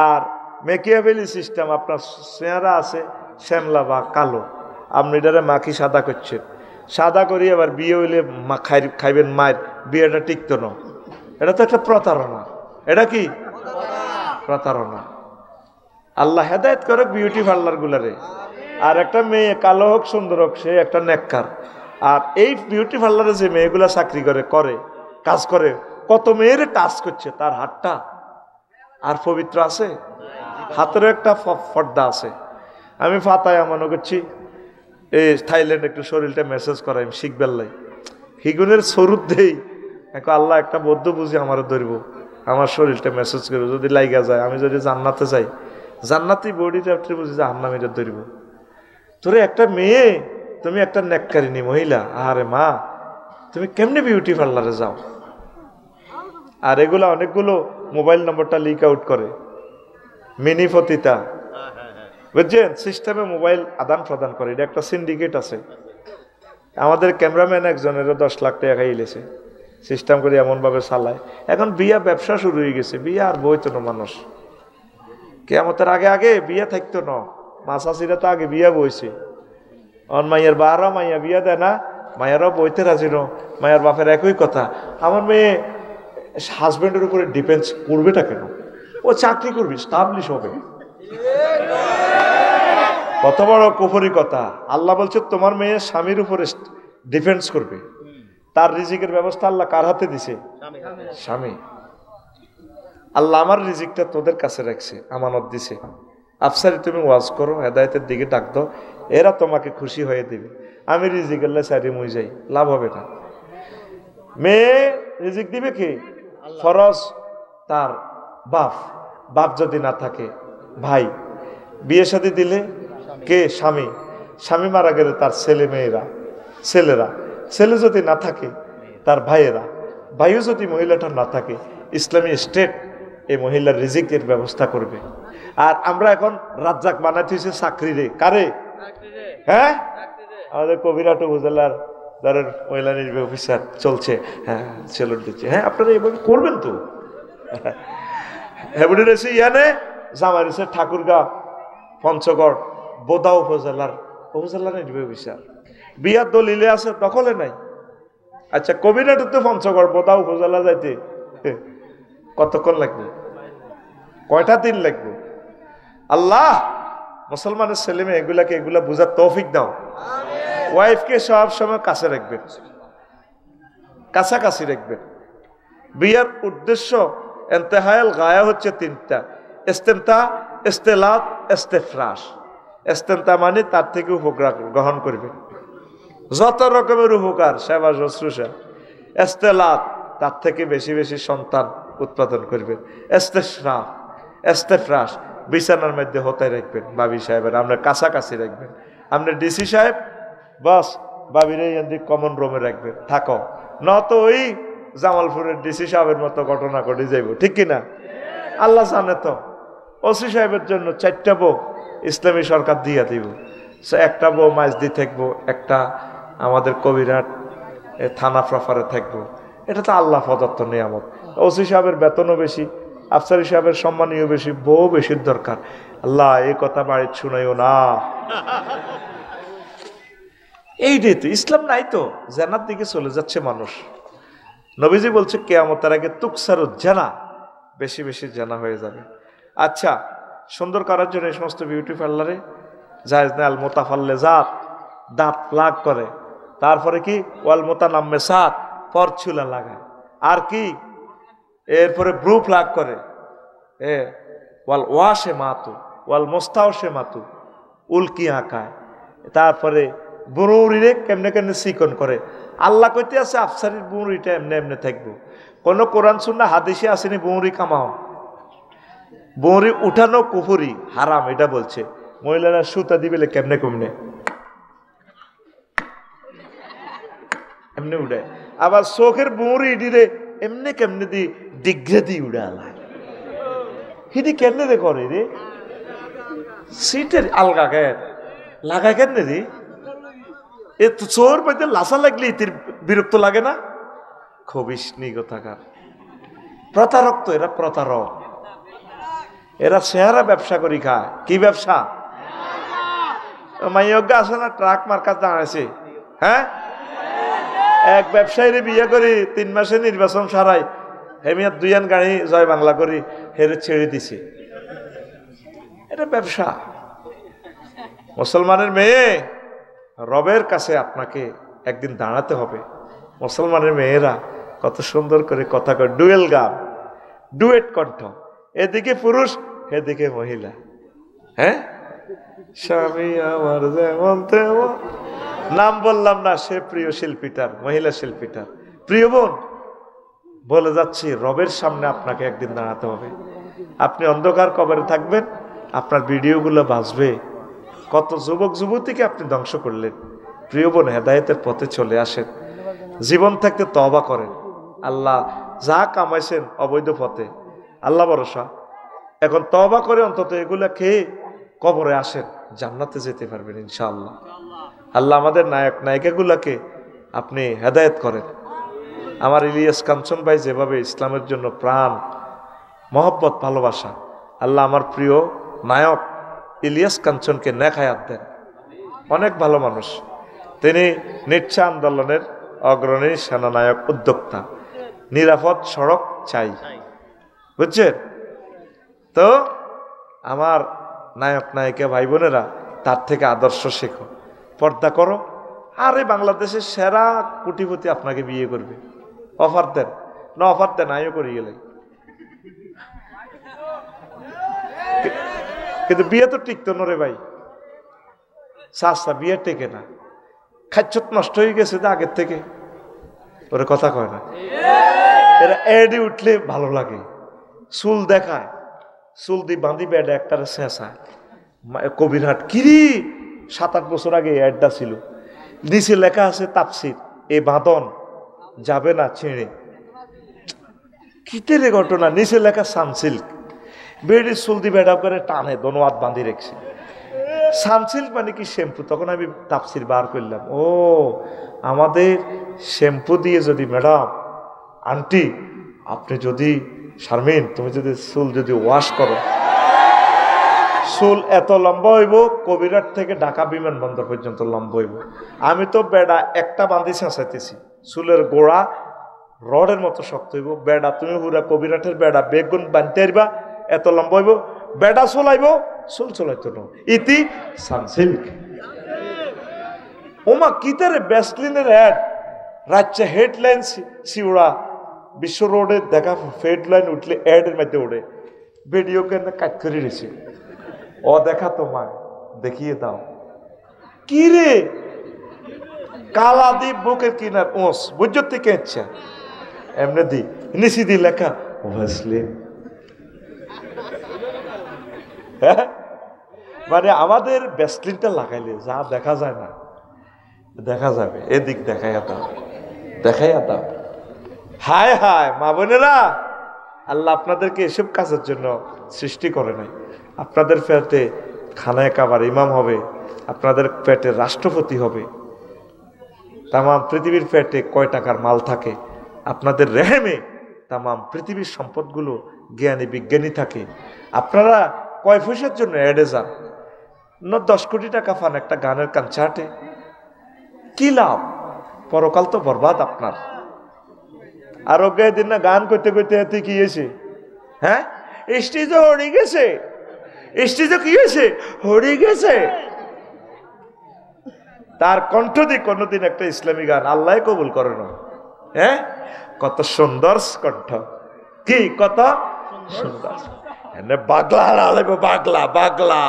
আর মেকিয়াভেলি সিস্টেম, আপনার চেহারা আছে শ্যামলা বা কালো, আপনি এটারে মাখি সাদা করছেন, সাদা করি আবার বিয়ে হইলে খাইবেন মায়ের, বিয়েটা টিকতো না। এটা তো একটা প্রতারণা। এটা কি প্রতারণা? আল্লাহ হেদায়েত করে বিউটি পার্লার গুলারে। আর একটা মেয়ে কালো হোক সুন্দর হোক, সে একটা নেককার। আর এই বিউটি পার্লারে যে মেয়েগুলা চাকরি করে কাজ করে, কত মেয়ের কাজ করছে, তার হাতটা আর পবিত্র আছে? হাতেরও একটা পর্দা আছে। আমি ফাতায় মনে করছি এই থাইল্যান্ড একটু শরীরটা মেসেজ করাই শিখবেল্লাই, হিগুনের সরুদ দেই, আল্লাহ একটা বৌদ্ধ বুঝি আমার ধরব, আমার শরীরটা মেসেজ করবো, যদি লাইগা যায়, আমি যদি জান্নাতে যাই, জান্নাতি বডিটা বুঝি যে হান্নামিটা ধরব। তোরে একটা মেয়ে, তুমি একটা নেককারিনী মহিলা, আরে মা, তুমি কেমনে বিউটি পার্লারে যাও? আর এগুলা অনেকগুলো মোবাইল নম্বরটা লিক আউট করে, মিনি ফতিতা, বুঝছেন? সিস্টেমে মোবাইল আদান প্রদান করে, এটা একটা সিন্ডিকেট আছে। আমাদের ক্যামেরাম্যান একজনেরও 10 লাখ টাকা খাইলেছে, সিস্টেম করে এমনভাবে চালায়। এখন বিয়া ব্যবসা শুরু হয়ে গেছে, বিয়া আর বইতো না মানুষ। কিয়ামতের আগে বিয়া থাকতো না, মাসাসিরা তো আগে বিয়া বইছে। অন মাইয়ার বাহারা মাইয়া বিয়া দেয় না, মায়েরাও বইতে রাজি ন। মায়ের বাপের একই কথা, আমার মেয়ে হাজব্যান্ডের উপরে ডিপেন্ড করবেটা কেন? ও চাকরি করবি, স্টাবলিশ হবে। কত বড় কুফরি কথা! আল্লাহ বলছে তোমার মেয়ে স্বামীর উপরে ডিফেন্স করবে। তার রিজিকের ব্যবস্থা আল্লাহ কার হাতে দিছে? স্বামী। আল্লাহ আমার রিজিকটা তোদের কাছে রাখছে, আমানত দিছে। আফসারি তুমি ওয়াজ করো, হেদায়েতের দিকে ডাক দাও, এরা তোমাকে খুশি হয়ে দিবে। আমি রিজিক আল্লাহ সারি মুই যাই, লাভ হবে না। মেয়ে রিজিক দিবে কি? ফরজ তার বাপ যদি না থাকে ভাই, বিয়ে শাদী দিলে কে? স্বামী মারা গেলে তার ছেলেরা, ছেলে যদি না থাকে তার ভাইয়েরা, ভাইও যদি মহিলাটা না থাকে, ইসলামী স্টেট এই মহিলার রিজিকের ব্যবস্থা করবে। আর আমরা এখন রাজ্জাক বানাইতে হয়েছে চাকরি রে, কারে? হ্যাঁ, আমাদের কবিরাট উপজেলার ধরেন মহিলা নির্বাহী অফিসার চলছে, হ্যাঁ সেলুন দিচ্ছে, হ্যাঁ আপনারা এইভাবে করবেন তো। হেবুডি রয়েছে ইয়ানে, জামাই রয়েছে ঠাকুরগাঁ পঞ্চগড় বোদা উপজেলার নির্বাহী অফিসার। বিয়ার দলিলে আছে, দখলে নাই। আচ্ছা কবিরাট তো পঞ্চগড় বোদা উপজেলা যাইতে কতক্ষণ লাগবে? কয়টা দিন লাগবে? আল্লাহ মুসলমানের ছেলে মেয়ে এগুলা বুঝার তৌফিক দাও। ওয়াইফকে সব সময় কাছে রাখবেন, কাছাকাছি রাখবেন। বিয়ার উদ্দেশ্য ইন্তেহায়াল গায়া হচ্ছে তিনটা: ইস্তেমতা, ইস্তেলাত, ইস্তেফরাশ। ইস্তেমতা মানে তার থেকে উপকার গ্রহণ করবেন, যত রকমের উপকার, সেবা শুশ্রূষা। ইস্তেলাত, তার থেকে বেশি বেশি সন্তান উৎপাদন করবেন। ইস্তেফরাশ, বিছানার মধ্যে হতায় রাখবেন বাবি সাহেবের, আপনার কাছাকাছি রাখবেন। আপনার ডিসি সাহেব বাস বাবির এই কমন রুমে রাখবেন, থাকো। নত ওই জামালপুরের ডিসি সাহেবের মতো ঘটনা ঘটে যাইব, ঠিক কিনা? আল্লাহ জানে তো। ওসি সাহেবের জন্য 4টা বউ ইসলামী সরকার দিয়া দিব। একটা বউ মাইজদি থাকবো, একটা আমাদের কবিরাট থানা প্রফারে থাকবো। এটা তো আল্লাহ প্রদত্ত নিয়ামত। ওসি সাহেবের বেতনও বেশি, আফসারি সাহেবের সম্মানীয় বেশি, বউ বেশির দরকার। আল্লাহ এই কথা বাড়ির শুনাইও না। এইটাই তো ইসলাম, নাই তো জান্নাত দিকে চলে যাচ্ছে মানুষ। নবীজি বলছে কিয়ামতের আগে তুকসারুজ জানা, বেশি বেশি জানা হয়ে যাবে। আচ্ছা, সুন্দর করার জন্য এই সমস্ত বিউটি পার্লারে জায়েজ না আল মোতাফাল্লেজাত, দাঁত প্লাগ করে। তারপরে কি ওয়াল মোতানাম্মেসাত, পরচুলা লাগায়। আর কি এরপরে ব্রু প্লাগ করে, ওয়াল ওয়াশে মাতু ওয়াল মোস্তাওশে মাতু, উল্কি আঁকায়। তারপরে বুড়ুরিরে কেমনে কেমনে চিকন করে। আল্লাহ কইতে আছে আফসারির বুড়িটা এমনি এমনি থাকবো। কোনো কোরআন সুন্নাহ হাদিসে আসেনি বুড়ি কামাও, বুড়ি উঠানো কুফুরি হারাম, এটা বলছে। মহিলারা সুতা দিবে কেমনে কেমনে এমনি উড়ে। আবার চোখের বুড়ি ইডিরে এমনি কেমনে দি ডিগ্রে দি উড়ালায়। হিদি কেমনে রে করে রে? সিটের আলগা গায়ের লাগায় কেমনে রে? এ তো চোর পাইতে লাসা লাগলে ইতির বিরক্ত লাগে না? খবিস নিগতাকার প্রতারক তো এরা, প্রতারক। এরা চেহারা ব্যবসা করি খায়। কি ব্যবসা? মাইয়জ্ঞ আছে না, ট্রাক মার্কাজ দাঁড়াইছে। হ্যাঁ, এক ব্যবসায়ীর বিয়ে করি 3 মাসে নির্বাচন সারাই হেমিয়া 2 গাড়ি জয় বাংলা করি হেরে ছেড়ে দিছে। এটা ব্যবসা। মুসলমানের মেয়ে, রবের কাছে আপনাকে একদিন দাঁড়াতে হবে। মুসলমানের মেয়েরা কত সুন্দর করে কথা কয়, ডুয়েল গান, ডুয়েট কণ্ঠ, এদিকে পুরুষ এদিকে মহিলা। হ্যাঁ, স্বামী আমার যেমন তেমন, নাম বললাম না, সে প্রিয় শিল্পীটার, মহিলা শিল্পীটার। প্রিয় বোন, বলে যাচ্ছি রবের সামনে আপনাকে একদিন দাঁড়াতে হবে। আপনি অন্ধকার কবরে থাকবেন, আপনার ভিডিওগুলো বাজবে। কত যুবক যুবতীকে আপনি ধ্বংস করলেন। প্রিয় বোন, হেদায়েতের পথে চলে আসেন, জীবন থাকতে তওবা করেন। আল্লাহ যা কামাইছেন অবৈধ পথে, আল্লাহ ভরসা, এখন তওবা করে অন্তত এগুলা খেয়ে কবরে আসেন, জান্নাতে যেতে পারবেন ইনশাআল্লাহ। আল্লাহ আমাদের নায়ক নায়িকাগুলাকে আপনি হেদায়েত করেন। আমার ইলিয়াস কাঞ্চন ভাই যেভাবে ইসলামের জন্য প্রাণ, মহব্বত, ভালোবাসা, আল্লাহ আমার প্রিয় নায়ক ইলিয়াস কাঞ্চনকে নেক হায়াত দেন। অনেক ভালো মানুষ তিনি, নিচ্ছা আন্দোলনের অগ্রণী সেনানায়ক, উদ্যোক্তা। নিরাপদ সড়ক চাই, বুঝছেন তো? আমার নায়ক নায়িকা ভাই বোনেরা, তার থেকে আদর্শ শেখো, পর্দা করো। আরে বাংলাদেশের সেরা কোটিপতি আপনাকে বিয়ে করবে, অফার দেন না, অফার দেন, আমিও করি গেলে। কিন্তু বিয়ে তো টিকতো না রে ভাই, বিয়ে টেকে না। খাচ্ছত নষ্ট হয়ে গেছে তো আগের থেকে, ওরা কথা কয় না। এরা এডি উঠলে ভালো লাগে, চুল দেখায়, চুল দিয়ে বাঁধি বেডে একটা শেষায়। কবিরহাট কিরি 7-8 বছর আগে অ্যাডটা ছিল, নিচে লেখা আছে তাফসির, এ বাঁধন যাবে না ছেড়ে। কিতেরে ঘটনা, নিচে লেখা সানসিল্ক, বেডি চুলদি বেড়া করে টানে দোনোয়াত বাঁধি রেখেছে। সানসিল্ক মানে কি শ্যাম্পু। তখন আমি তাফসির বার করলাম, ও আমাদের শ্যাম্পু দিয়ে যদি ম্যাডাম, আন্টি আপনি যদি, শারমিন তুমি যদি চুল যদি ওয়াশ করো, চুল এত লম্বা হইব কবিরাট থেকে ঢাকা বিমানবন্দর পর্যন্ত লম্বা হইব। আমি তো বেড়া একটা বাঁধি চেঁচাইতেছি, চুলের গোড়া রডের মতো শক্ত হইব। বেড়া তুমি পুরা কবিরাটের বেড়া বেগুন বানতে পারবা, এত লম্বা হইব। বেড়া চলাইব, চুল চলাইতো না। ইতি সানসিল্ক। ওমা কিতারে ব্যাসলিনের অ্যাড, রাজ্যে হেডলাইন শিউড়া, বিশ্ব রোডে দেখা হেডলাইন উঠলে অ্যাডের মধ্যে ওঠে, ভিডিও কেন কাজ করে রয়েছে। ও দেখা তোমায় দেখিয়ে দাও, কি রে কালা দি বুকের কিনার ওস বুঝতে থেকে ইচ্ছা এমনি দি নিচি দি লেখা ভ্যাসলিন। মানে আমাদের ভ্যাসলিনটা লাগাইলে যা দেখা যায় না দেখা যাবে, এদিক দেখাইয়া দাও, দেখাইয়া দাও। হায় হায় মা বোনেরা, আল্লাহ আপনাদেরকে এসব কাজের জন্য সৃষ্টি করে নাই। আপনাদের পেটে খানায় কাবার ইমাম হবে, আপনাদের পেটে রাষ্ট্রপতি হবে, তামাম পৃথিবীর পেটে কয় টাকার মাল থাকে, আপনাদের রেহেমে তামাম পৃথিবীর সম্পদগুলো জ্ঞানী বিজ্ঞানী থাকে। আপনারা কয় পয়সার জন্য অ্যাডে যান, 10 কোটি টাকা পান একটা গানের কনসার্টে, কি লাভ? পরকাল তো বরবাদ আপনার। আর অজ্ঞায় দিন না গান করতে করতে এতে কি হয়েছে? হ্যাঁ, স্টেজে হরে গেছে, স্টেজে কি হয়েছে? হরে গেছে। তার কণ্ঠ দিয়ে কোনোদিন একটা ইসলামী গান আল্লাহ কবুল করে না। হ্যাঁ, কত সুন্দর কণ্ঠ, কি কত সুন্দর। বাগলা লাগবে, বাগলা বাগলা।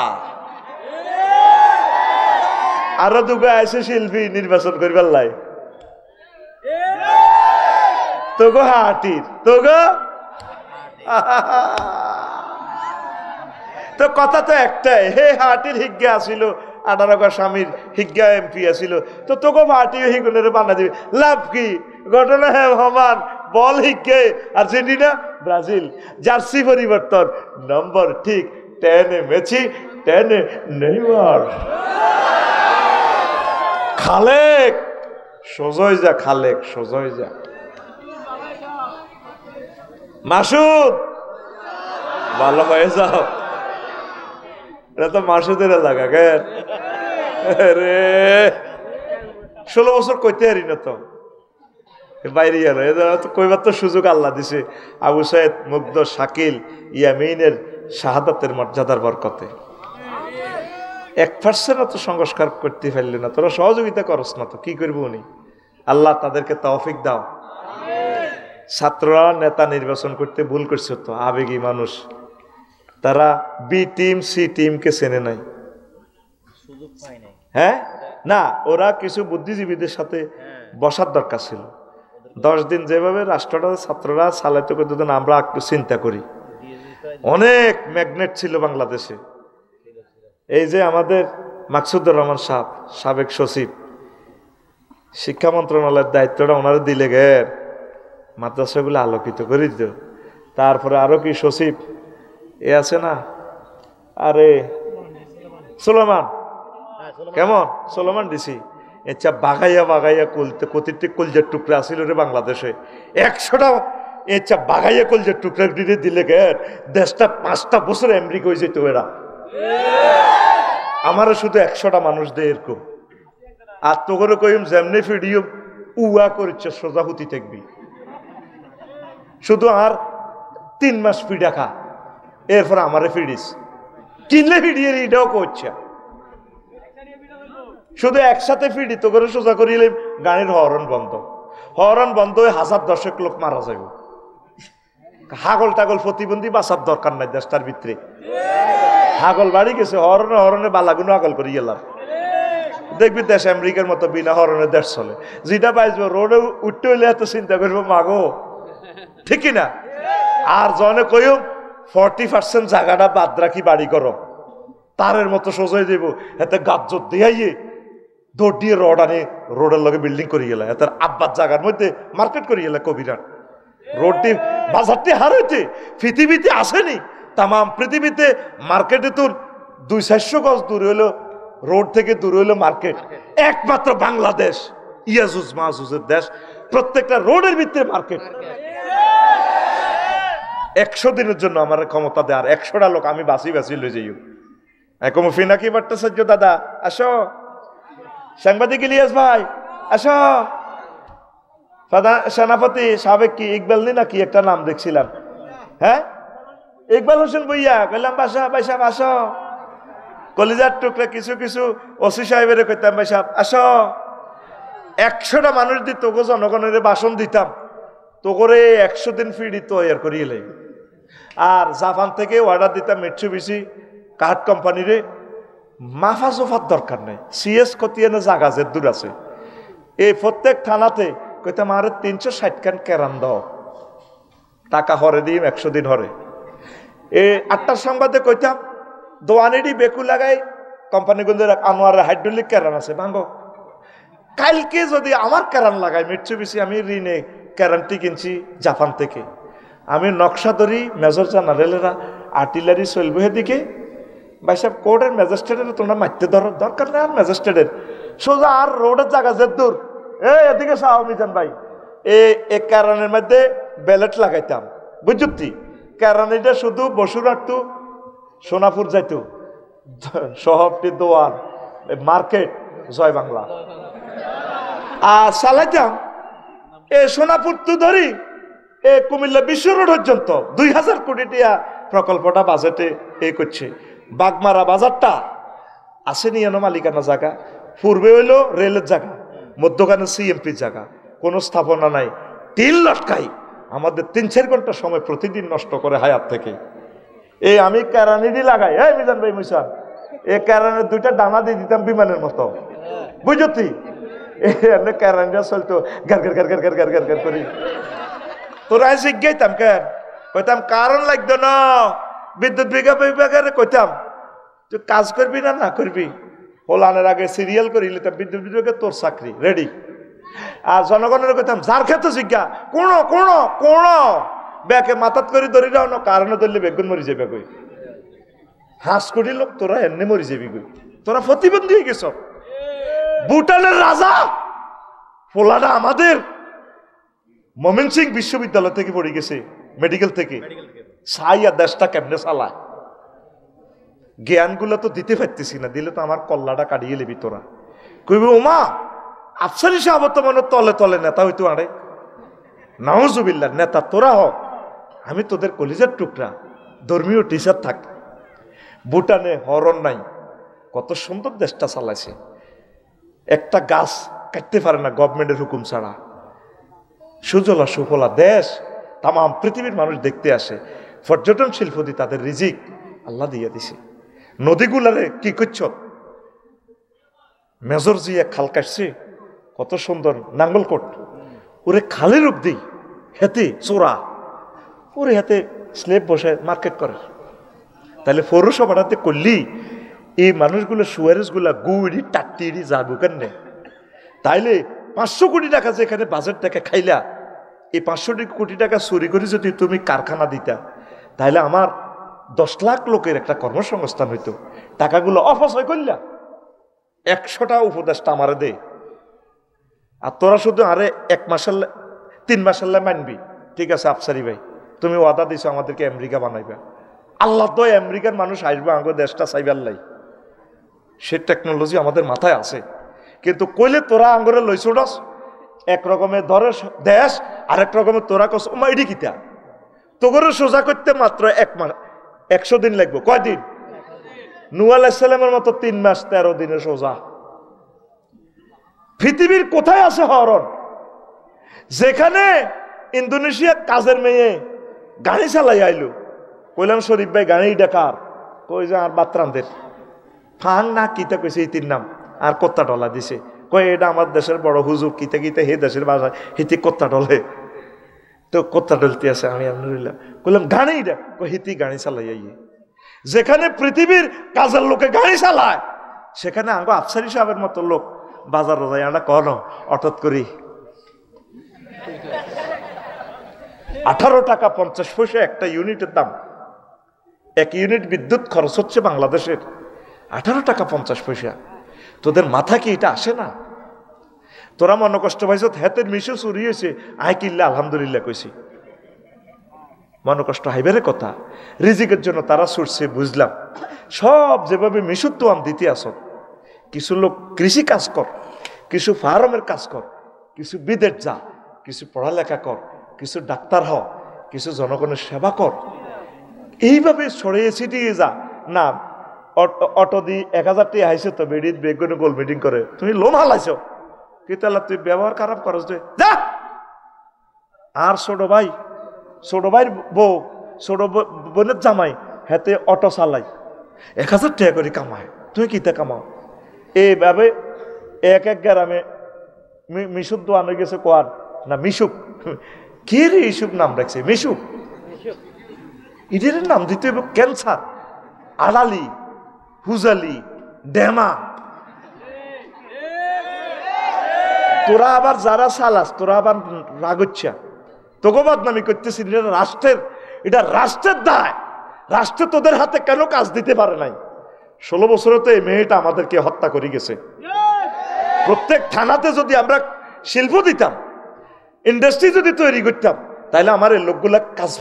আরো দুগা আছে শিল্পী নির্বাচন করবার লাই, তোগো হাটির তোগো। তো কথা তো একটাই, হে হাটির হিজ্ঞা আসিল, 18 স্বামীর হিজ্ঞা এমপি আসিল, তো তোকে হাটি হিগুনের বানা দিবি, লাভ কি? ঘটনা হ্যাঁ সমান, বল হিজ্ঞে আর্জেন্টিনা ব্রাজিল, জার্সি পরিবর্তন, নম্বর ঠিক, 10 মেসি 10 নেইমার। খালেক সোজয় যা, খালেক সোজয় যা। মাসুদ ভালো হয়ে যাও, এটা তো মাসুদের এলাকা কেন রে? 16 বছর কইতে পারি না তো, বাইরে গেল। কইবার তো সুযোগ আল্লাহ দিছে। আবু সাইদ, মুগ্ধ, শাকিল, ইয়ামিনের শাহাদাতের মর্যাদার বরকতে 1% তো সংস্কার করতে পারলি না, তোরা সহযোগিতা করস না তো কি করবো উনি? আল্লাহ তাদেরকে তৌফিক দাও। ছাত্ররা নেতা নির্বাচন করতে ভুল করছে তো, আবেগী মানুষ, তারা বি টিম সি টিমকে চেনে নাই। হ্যাঁ না, ওরা কিছু বুদ্ধিজীবীদের সাথে বসার দরকার ছিল। 10 দিন যেভাবে রাষ্ট্রটা ছাত্ররা চালাইতে করতে, আমরা একটু চিন্তা করি। অনেক ম্যাগনেট ছিল বাংলাদেশে। এই যে আমাদের মাকসুদুর রহমান সাহেব, সাবেক সচিব, শিক্ষা মন্ত্রণালয়ের দায়িত্বটা ওনারা দিলে গের, মাদ্রাসাগুলো আলোকিত করে দিত। তারপরে আরো কি সচিব এ আছে না, আরে সুলেমান, কেমন সুলেমান ডিসি, আচ্ছা বাগাইয়া বাগাইয়া কলতে কতিটি কলজের টুকরা আসিল রে বাংলাদেশে, 100টা আচ্ছা বাগাইয়া কলজের টুকরা দিলে দিলে গের, দেশটা 5টা বছর আমেরিকা হয়ে যেত। এরা আমারও শুধু 100টা মানুষ দেয় এরকম। আর তো করে কইম যেমনি ভিডিও উয়া করেছে সোজা হতি থাকবি, শুধু আর 3 মাস ফিডা খা, এরপর আমারে ফিডিস কিনলে ফিডিয়ে এটাও করছে, শুধু একসাথে ফিডি তো করে সোজা করিলে গাড়ির হরন বন্ধ, হরন বন্ধ হয়ে 1000-10 লোক মারা যাবে। হাগল টাগল প্রতিবন্ধী বাঁচার দরকার নাই দেশটার ভিতরে। হাগল বাড়ি গেছে, হরনে হরনে বালাগুনো আগল করে গেলাম। দেখবি দেশ আমেরিকার মতো বিনা হরনের দেশ চলে। যেটা পাইব রোডে উঠতে হইলে এত চিন্তা করবো মাগো, ঠিক না? আর জনে কইও 40% জায়গাটা বাদ রাখি বাড়ি করো, তারের মতো সোজাই দেব, এতে গাজ্জত দিয়ে দৌড় দিয়ে রড আনে রোডের লগে বিল্ডিং করি গেলা, এত আব্বার জায়গার মধ্যে মার্কেট করি গেলা কবিরাট। রোডটি বাজারটি হারাইতে পৃথিবীতে আসেনি। তাম পৃথিবীতে মার্কেটে তো 200-400 গজ দূর হইলো, রোড থেকে দূর হইলো মার্কেট। একমাত্র বাংলাদেশ ইয়াজুজ মাহুজের দেশ, প্রত্যেকটা রোডের ভিতরে মার্কেট। 100 দিনের জন্য আমার ক্ষমতা দেয়, আর 100টা লোক আমি বাঁচি বাঁচি লই যাই। এখন ফিনাকি ভট্টাচার্য দাদা আসো, সাংবাদিক ইলিয়াস ভাই আসো, সেনাপতি সাবেক কি ইকবাল নি নাকি একটা নাম দেখছিলাম, হ্যাঁ ইকবাল হোসেন বইয়া কইলাম বাসা ভাই সাহেব আসো, কলিজার টুকরা কিছু কিছু ওসি সাহেবের কইতাম ভাই সাহেব আসো। 100টা মানুষ দিয়ে তোকে জনগণের ভাষণ দিতাম, তো করে 100 দিন ফিরি তৈরি করিয়ে এলে। আর জাপান থেকে অর্ডার দিতাম মিটসুবিশি কাঠ কোম্পানিরে, মাফা জোফার দরকার নেই, সিএস কতিয়ানে জাগা যে দূর আছে, এই প্রত্যেক থানাতে কইতাম আরে 360 খান কেরান দাও, টাকা হরে দিই 100 দিন হরে। এই 8টার সংবাদে কইতাম দোয়ানেরই বেকু লাগাই কোম্পানিগুলোর আনোয়ারের হাইড্রোলিক কেরান আছে ভাঙ্গো। কালকে যদি আমার কেরান লাগাই মিটসুবিশি, আমি ঋণে কেরানটি কিনছি জাপান থেকে, আমি নকশা ধরি মেজর জেনারেলেরা আর্টিলারি চলবে এদিকে, ভাই সাহেব কোর্টের ম্যাজিস্ট্রেটের তোমরা মারতে ধরো, দরকার নেই আর ম্যাজিস্ট্রেটের, সোজা আর রোডের জায়গা যে দূর, এদিকে সাহা মিজান ভাই এই কারণের মধ্যে ব্যালেট লাগাইতাম, বুঝছি কারণটা শুধু বসুর আটতু সোনাপুর যাইতো, শহরটি দোয়ার মার্কেট জয় বাংলা, আর চালাইতাম এ সোনাপুর তো ধরি এ কুমিল্লা বিশ্ব রোড পর্যন্ত 2000 কোটি টাকা প্রকল্পটা বাজেটে এ করছে। বাগমারা বাজারটা আসেনি এনো মালিকানা জায়গা, পূর্বে হইল রেলের জায়গা, মধ্যখানে সিএমপির জায়গা, কোনো স্থাপনা নাই, টিল লটকাই আমাদের 3-4 ঘন্টা সময় প্রতিদিন নষ্ট করে হায়াত থেকে। এই আমি ক্যারানিডি লাগাই, এই মিজান ভাই মুসান, এই ক্যারানের 2টা ডানা দিয়ে দিতাম বিমানের মতো, বুঝতি এমনি ক্যারানিটা চলতো গার গার গার গার গার গার গার গার করি। তোরা শিখাইতাম কেন, কইতাম কারণ লাগতো না, বিদ্যুৎ বিভাগের কইতাম তুই কাজ করবি না না করবি, হোলানের আগে সিরিয়াল করে নিতাম, বিদ্যুৎ বিভাগে তোর চাকরি রেডি। আর জনগণের কইতাম যার ক্ষেত্রে শিক্ষা কোন কোন কোন ব্যাকে মাথাত করে ধরি যাও না, কারণে ধরলে বেগুন মরি যাবে কই, 5 কোটি লোক তোরা এমনি মরি যাবি কই, তোরা প্রতিবন্ধী হয়ে গেছ। ভুটানের রাজা ফোলাটা আমাদের ময়মনসিং বিশ্ববিদ্যালয় থেকে পড়ে গেছে, মেডিকেল থেকে, সাইয়া দেশটা কেমনে চালায়, জ্ঞানগুলো তো দিতে পারতেছি না, দিলে তো আমার কল্লাটা কাটিয়ে লিবি তোরা। কইবি ওমা আফসারি সাহেব তো মনে তলে তলে নেতা হইতো, আরে নাউজুবিল্লাহ নেতা তোরা হ, আমি তোদের কলিজার টুকরা ধর্মীয় টিচার থাক। ভুটানে হরণ নাই, কত সুন্দর দেশটা চালাইছে, একটা গাছ কাটতে পারে না গভর্নমেন্টের হুকুম ছাড়া, সুজলা সুফলা দেশ, তাম পৃথিবীর মানুষ দেখতে আসে, পর্যটন শিল্প দিয়ে তাদের রিজিক আল্লাহ দিয়ে দিছে। নদীগুলারে কি করছ, মেজর জিয়া খাল কাটছে কত সুন্দর, নাঙ্গলকোট ওরে খালের রূপ দিই হেতে চোরা, ওরে হাতে স্লেব বসে মার্কেট করে, তাহলে পৌরসভাটাতে করলি এই মানুষগুলো সুয়ারেজ গুলা গুড়ি টাট্টিড়ি যাবো কেন, তাইলে 500 কোটি টাকা যেখানে বাজেট টাকা খাইলা, এই 500 কোটি টাকা চুরি করে যদি তুমি কারখানা দিতা, তাহলে আমার 10 লাখ লোকের একটা কর্মসংস্থান হইতো। টাকাগুলো অপচয় করলা, 100টা উপদেশটা আমারে দে, আর তোরা শুধু আরে 1 মাসের 3 মাসের মানবি, ঠিক আছে আফসারি ভাই তুমি ওয়াদা দিছো আমাদেরকে আমেরিকা বানাইবা, আল্লাহ তো আমেরিকার মানুষ আসবে আমাদের দেশটা চাইবার লাই, সে টেকনোলজি আমাদের মাথায় আছে, কিন্তু কইলে তোরা আঙ্গরে লইছুডস, এক রকমের ধরে দেশ, আরেক রকমের তোরা কস ওমা এডি কিতা, তোগরে সোজা করতে মাত্র 100 দিন লাগবে, কয়দিন? নূহ আলাইহিস সালামের মতো 3 মাস 13 দিনে সোজা। পৃথিবীর কোথায় আছে হরণ, যেখানে ইন্দোনেশিয়া কাজের মেয়ে গাড়ি চালাই আইলো, কইলাম শরীফ ভাই গাড়ি ডাকার, কই যে আর বাতরামদের ফাং না কিতা কইছে এই 3 নাম, আর কোত্তা ডলা দিছে, কই এটা আমার দেশের বড় হুজুর, কিতা কিতা হে দেশের ভাষায় হিতি কোত্তা ডলে, তো কোত্তা ডলতে আছে, আমি আলহামদুলিল্লাহ কইলাম গাড়ি ডাক, কই হিতি গাড়ি চালাই আইয়ে। যেখানে পৃথিবীর কাজের লোকে গাড়ি চালায়, সেখানে আঙ্গো আফসারি সাহেবের মতো লোক বাজার যায়, আমরা কন অটত করি 18 টাকা 50 পয়সা একটা ইউনিটের দাম। 1 ইউনিট বিদ্যুৎ খরচ হচ্ছে বাংলাদেশের 18 টাকা 50 পয়সা। তোদের মাথা কি এটা আসে না? তোরা মনে কষ্ট পাইছ, হাতের মিশু চুরি হয়েছে, আয় কিল্লা আলহামদুলিল্লাহ কইছি। মনে কষ্ট হাইবারে কথা, রিজিকের জন্য তারা ছুটছে বুঝলাম। সব যেভাবে মিশুর তোয়ান দিতে আসত, কিছু লোক কৃষি কাজ কর, কিছু ফার্মের কাজ কর, কিছু বিদেশ যা, কিছু পড়ালেখা কর, কিছু ডাক্তার হ, কিছু জনগণের সেবা কর। এইভাবে ছড়িয়ে ছিটিয়ে যা না। অটো দি 1000 টাকা আইসে তো বেডিত বেগুনে গোল মিটিং করে, তুমি লোন হালাইছ কি তাহলে তুই ব্যবহার খারাপ করস যা। আর ছোট ভাইয়ের বউ, ছোট বোনের জামাই হাতে অটো চালাই 1000 টাকা করে কামায়, তুই কিতে কামাও? এইভাবে এক গ্রামে মিশুক দোয়ান হয়ে গেছে কোয়ার না মিশুক, কি রে ইসুক নাম রাখছে মিশুক, এদের নাম দিতে হবে ক্যান্সার, আড়ালি, হুজালি, ডেমা। তোরা আবার যারা চালাস তোরা আবার রাগচ্ছা, তোকে বদনামি করতেছি। এটা রাষ্ট্রের দায়। রাষ্ট্র তোদের হাতে কেন কাজ দিতে পারে নাই? 16 বছরে তো এই মেয়েটা আমাদেরকে হত্যা করে গেছে। প্রত্যেক থানাতে যদি আমরা শিল্প দিতাম, ইন্ডাস্ট্রি যদি তৈরি করতাম, তাইলে আমার এই লোকগুলা কাজ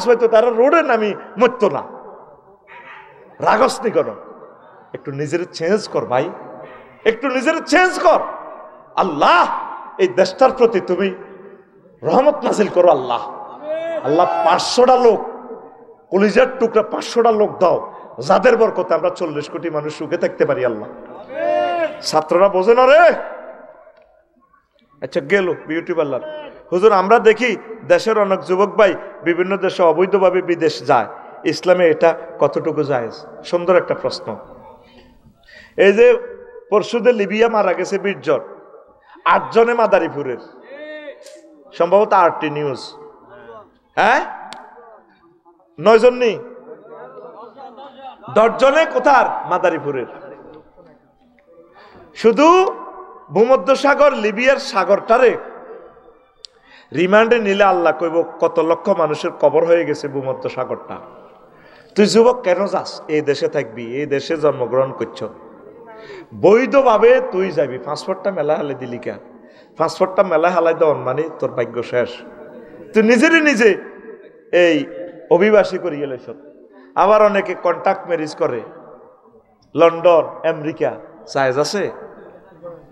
পাইতো, তারা রোডে নামি মরতো না। রাগসনি করো, একটু নিজের চেঞ্জ কর ভাই, একটু নিজের চেঞ্জ কর। আল্লাহ এই দেশটার প্রতি তুমি রহমত নাজিল করো। আল্লাহ 500টা লোক, কলিজার টুকরা 500টা লোক দাও, যাদের বরকতে আমরা 40 কোটি মানুষ সুখে থাকতে পারি। আল্লাহ, ছাত্ররা বোঝে না রে। আচ্ছা গেল বিউটি পার্লার। হুজুর আমরা দেখি দেশের অনেক যুবক ভাই বিভিন্ন দেশে অবৈধভাবে বিদেশ যায়, ইসলামে এটা কতটুকু জায়েজ? সুন্দর একটা প্রশ্ন। এই যে পরশুদে লিবিয়া মারা গেছে 20 জন, 8 জনে মাদারীপুরের, সম্ভবত RT নিউজ। হ্যাঁ 9 জন নেই, 10 জনে কোথার? মাদারীপুরের। শুধু ভূমধ্যসাগর লিবিয়ার সাগরটারে রিমান্ডে নিলে আল্লাহ কইব কত লক্ষ মানুষের কবর হয়ে গেছে ভূমধ্যসাগরটা। তুই যুবক কেন যাস? এই দেশে থাকবি, এই দেশে জন্মগ্রহণ করছ, বৈধভাবে তুই যাবি। পাসপোর্টটা মেলা হালে দিলি কেন? পাসপোর্টটা মেলা হালাই দেওয়ান মানে তোর ভাগ্য শেষ। তুই নিজেরই নিজে এই অভিবাসী করিয়ে লইছ। আবার অনেকে কন্ট্যাক্ট ম্যারেজ করে, লন্ডন, আমেরিকা, জায়েজ আছে?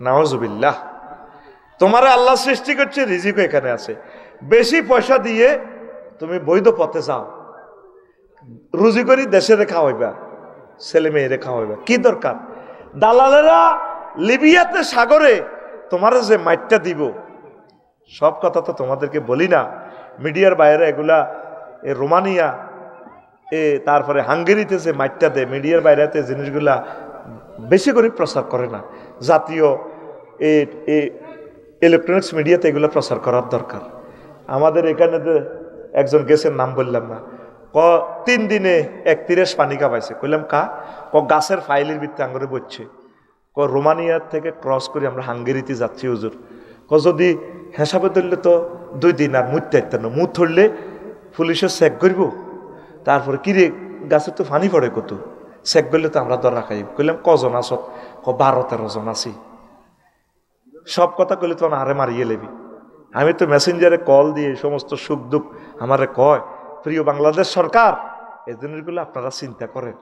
নাউজুবিল্লাহ। তোমার আল্লাহ সৃষ্টি করছে, রিজিক এখানে আছে। বেশি পয়সা দিয়ে তুমি বৈধ পথে যাও, রুজি করি দেশে খাওয়াইবা, ছেলে মেয়েরে খাওয়াইবা, কি দরকার? দালালেরা লিবিয়াতে সাগরে তোমার যে মাইটটা দিব, সব কথা তো তোমাদেরকে বলি না, মিডিয়ার বাইরে এগুলা রোমানিয়া তারপরে হাঙ্গেরিতে যে মাইটটা দেয়, মিডিয়ার বাইরেতে জিনিসগুলা বেশি করে প্রচার করে না। জাতীয় ইলেকট্রনিক্স মিডিয়াতে এগুলো প্রচার করার দরকার। আমাদের এখানে একজন গেছেন, নাম বললাম না, 3 দিনে 31 পানি কামাইছে। কইলাম কা? গাছের ফাইলের ভিত্তি আঙ্গরে বসছে। রোমানিয়ার থেকে ক্রস করে আমরা হাঙ্গেরিতে যাচ্ছি হুজুর। যদি হিসাবে ধরলে তো 2 দিন আর মুতে না, মুখ ধরলে পুলিশে চেক করব, তারপরে কিরে গাছের তো পানি পড়ে কত, চেক করলে তো আমরা ধরা খাই। কইলাম কজন আস? 12-13 জন আছি। সব কথা কইলে তো আরে মারিয়ে লেবি। আমি তো মেসেঞ্জারে কল দিয়ে সমস্ত সুখ দুঃখ আমারে কয়, প্রিয় বাংলাদেশ সরকার এই জিনিসগুলো আপনারা চিন্তা করেন।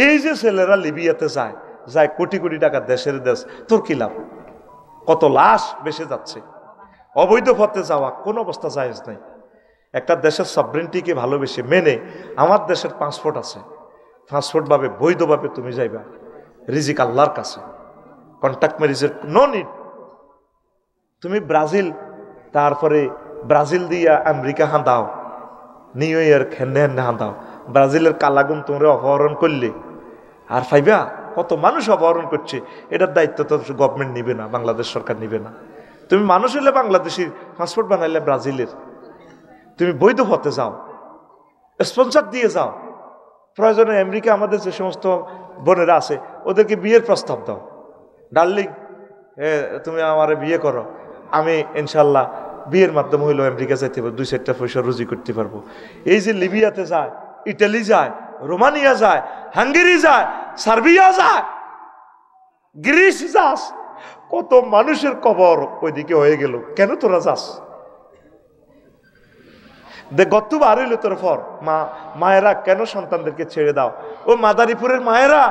এই যে ছেলেরা লিবিয়াতে যায় কোটি কোটি টাকা দেশের দেশ, তোর কি লাভ? কত লাশ বেসে যাচ্ছে। অবৈধ পথে যাওয়া কোন অবস্থা জায়েজ নাই। একটা দেশের সভরেন্টিকে ভালোবেসে মেনে, আমার দেশের পাসপোর্ট আছে, পাসপোর্ট ভাবে বৈধভাবে তুমি যাইবা, রিজিক আল্লাহর কাছে, কন্ট্যাক্ট ম্যারেজের নো নিড। তুমি ব্রাজিল, তারপরে ব্রাজিল দিয়া আমেরিকা হাঁদাও, নিউ ইয়র্ক হেন্নে হেন্নে হাঁদাও, ব্রাজিলের কালাগুন তোমরা অপহরণ করলে আর পাইবা? কত মানুষ অপহরণ করছে, এটার দায়িত্ব তো গভর্নমেন্ট নিবে না, বাংলাদেশ সরকার নিবে না। তুমি মানুষ হলে বাংলাদেশি, পাসপোর্ট বানাইলে ব্রাজিলের, তুমি বৈধ পথে যাও, স্পন্সর দিয়ে যাও। প্রয়োজনে আমেরিকা আমাদের যে সমস্ত বোনেরা আছে ওদেরকে বিয়ের প্রস্তাব দাও, ডার্লিং তুমি আমারে বিয়ে করো, আমি ইনশাল্লাহ বিয়ের মাধ্যমে হইলেও আমেরিকা যাইতে পারবো, 2-4টা পয়সা রুজি করতে পারবো। এই যে লিবিয়াতে যায়, ইটালি যায়, রোমানিয়া যায়, হাঙ্গেরি যায়, সার্বিয়া যায়, গ্রিস যাস, কত মানুষের কবর ওইদিকে হয়ে গেল, কেন তোরা যাস? গত বার হইলো তোর ফর মায়েরা কেন সন্তানদেরকে ছেড়ে দাও? ও মাদারীপুরের মায়েরা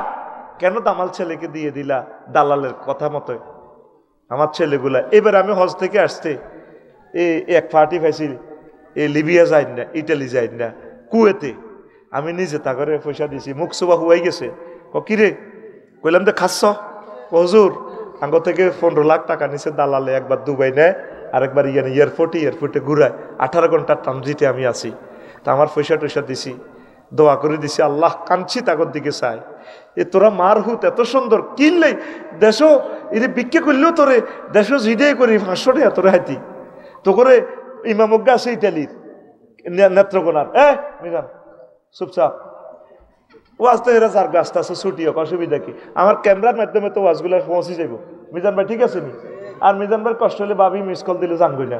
কেন দামাল ছেলেকে দিয়ে দিলা দালালের কথা মতো? আমার ছেলেগুলা এবার আমি হজ থেকে আসতে এক পার্টি পাইছি, লিবিয়া যাই না, ইটালি যাই না, কুয়েতে। আমি নিজে তা করে পয়সা দিয়েছি, মুখ সুবা হুয়াই গেছে। কিরে কইলাম যে খাচ্ছ? হুজুর আঙ্গ থেকে 15 লাখ টাকা নিচে দালালে, একবার দুবাই নেয় আর একবার এয়ারপোর্টে ঘুরায়, 18 ঘন্টার ট্রানজিটে আমি আছি। তা আমার পয়সা টয়সা দিছি, দোয়া করে দিছি, আল্লাহ কাঞ্চি তাগর দিকে চাই। তোরা মার হুত এত সুন্দর কিনলেই দেশ এর বিক্রি করলেও তোরে দেশ জিডে করি 500 টাকা তোরে হাতি তো করে ইমামজ্ঞা আছে ইটালির নেত্রকোনার। মিজান চুপচাপ, ওয়াজ তো এরা যার গাছটা আছে ছুটি হোক, অসুবিধা কি? আমার ক্যামেরার মাধ্যমে তো ওয়াজগুলো পৌঁছে যাইব। মিজান ভাই ঠিক আছে নি? আর মিজান ভাই কষ্ট হলে ভাবি মিস কল দিলে জানবই না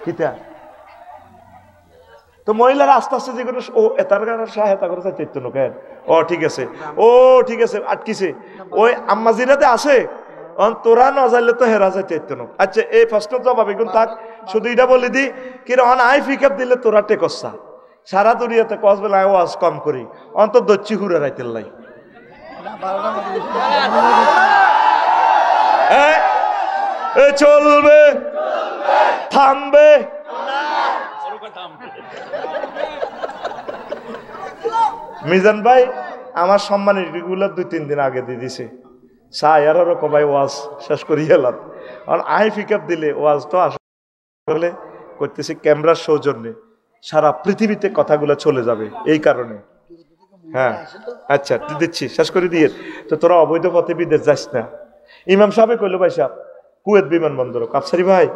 কিতা। তো মহিলারা আস্তে আস্তে যে কোনো ও এতার সহায়তা করে চাইত না কেন? ও ঠিক আছে, ও ঠিক আছে, আটকিছে ওই আম্মাজিরাতে আছে, তোরা না যাইলে তো হেরা যাইতে না। আচ্ছা এই প্রশ্ন জবাব এখন থাক, শুধু এটা বলে দি কি রহন আই পিকআপ দিলে তোরা টেকসা সারা দুনিয়াতে কস বেলা ওয়াজ কম করি, অন্তত দচ্ছি ঘুরে রাইতেল লাই। চলবে থামবে মিজান ভাই আমার সম্মানের গুলো 2-3 দিন আগে দিয়ে দিছে, সায়ারও কবাই ওয়াজ শেষ করি এলাম। আর আই পিকআপ দিলে ওয়াজ তো আসলে করতেছি ক্যামেরার সৌজন্যে, সারা পৃথিবীতে কথাগুলো চলে যাবে এই কারণে। হ্যাঁ আচ্ছা দিচ্ছি, শেষ করে দিয়ে। তো তোরা অবৈধ পথে বিদেশ যাস না। ইমাম সাহেব কইলো ভাই সাহেব কুয়েত বিমানবন্দর কাপসারি ভাই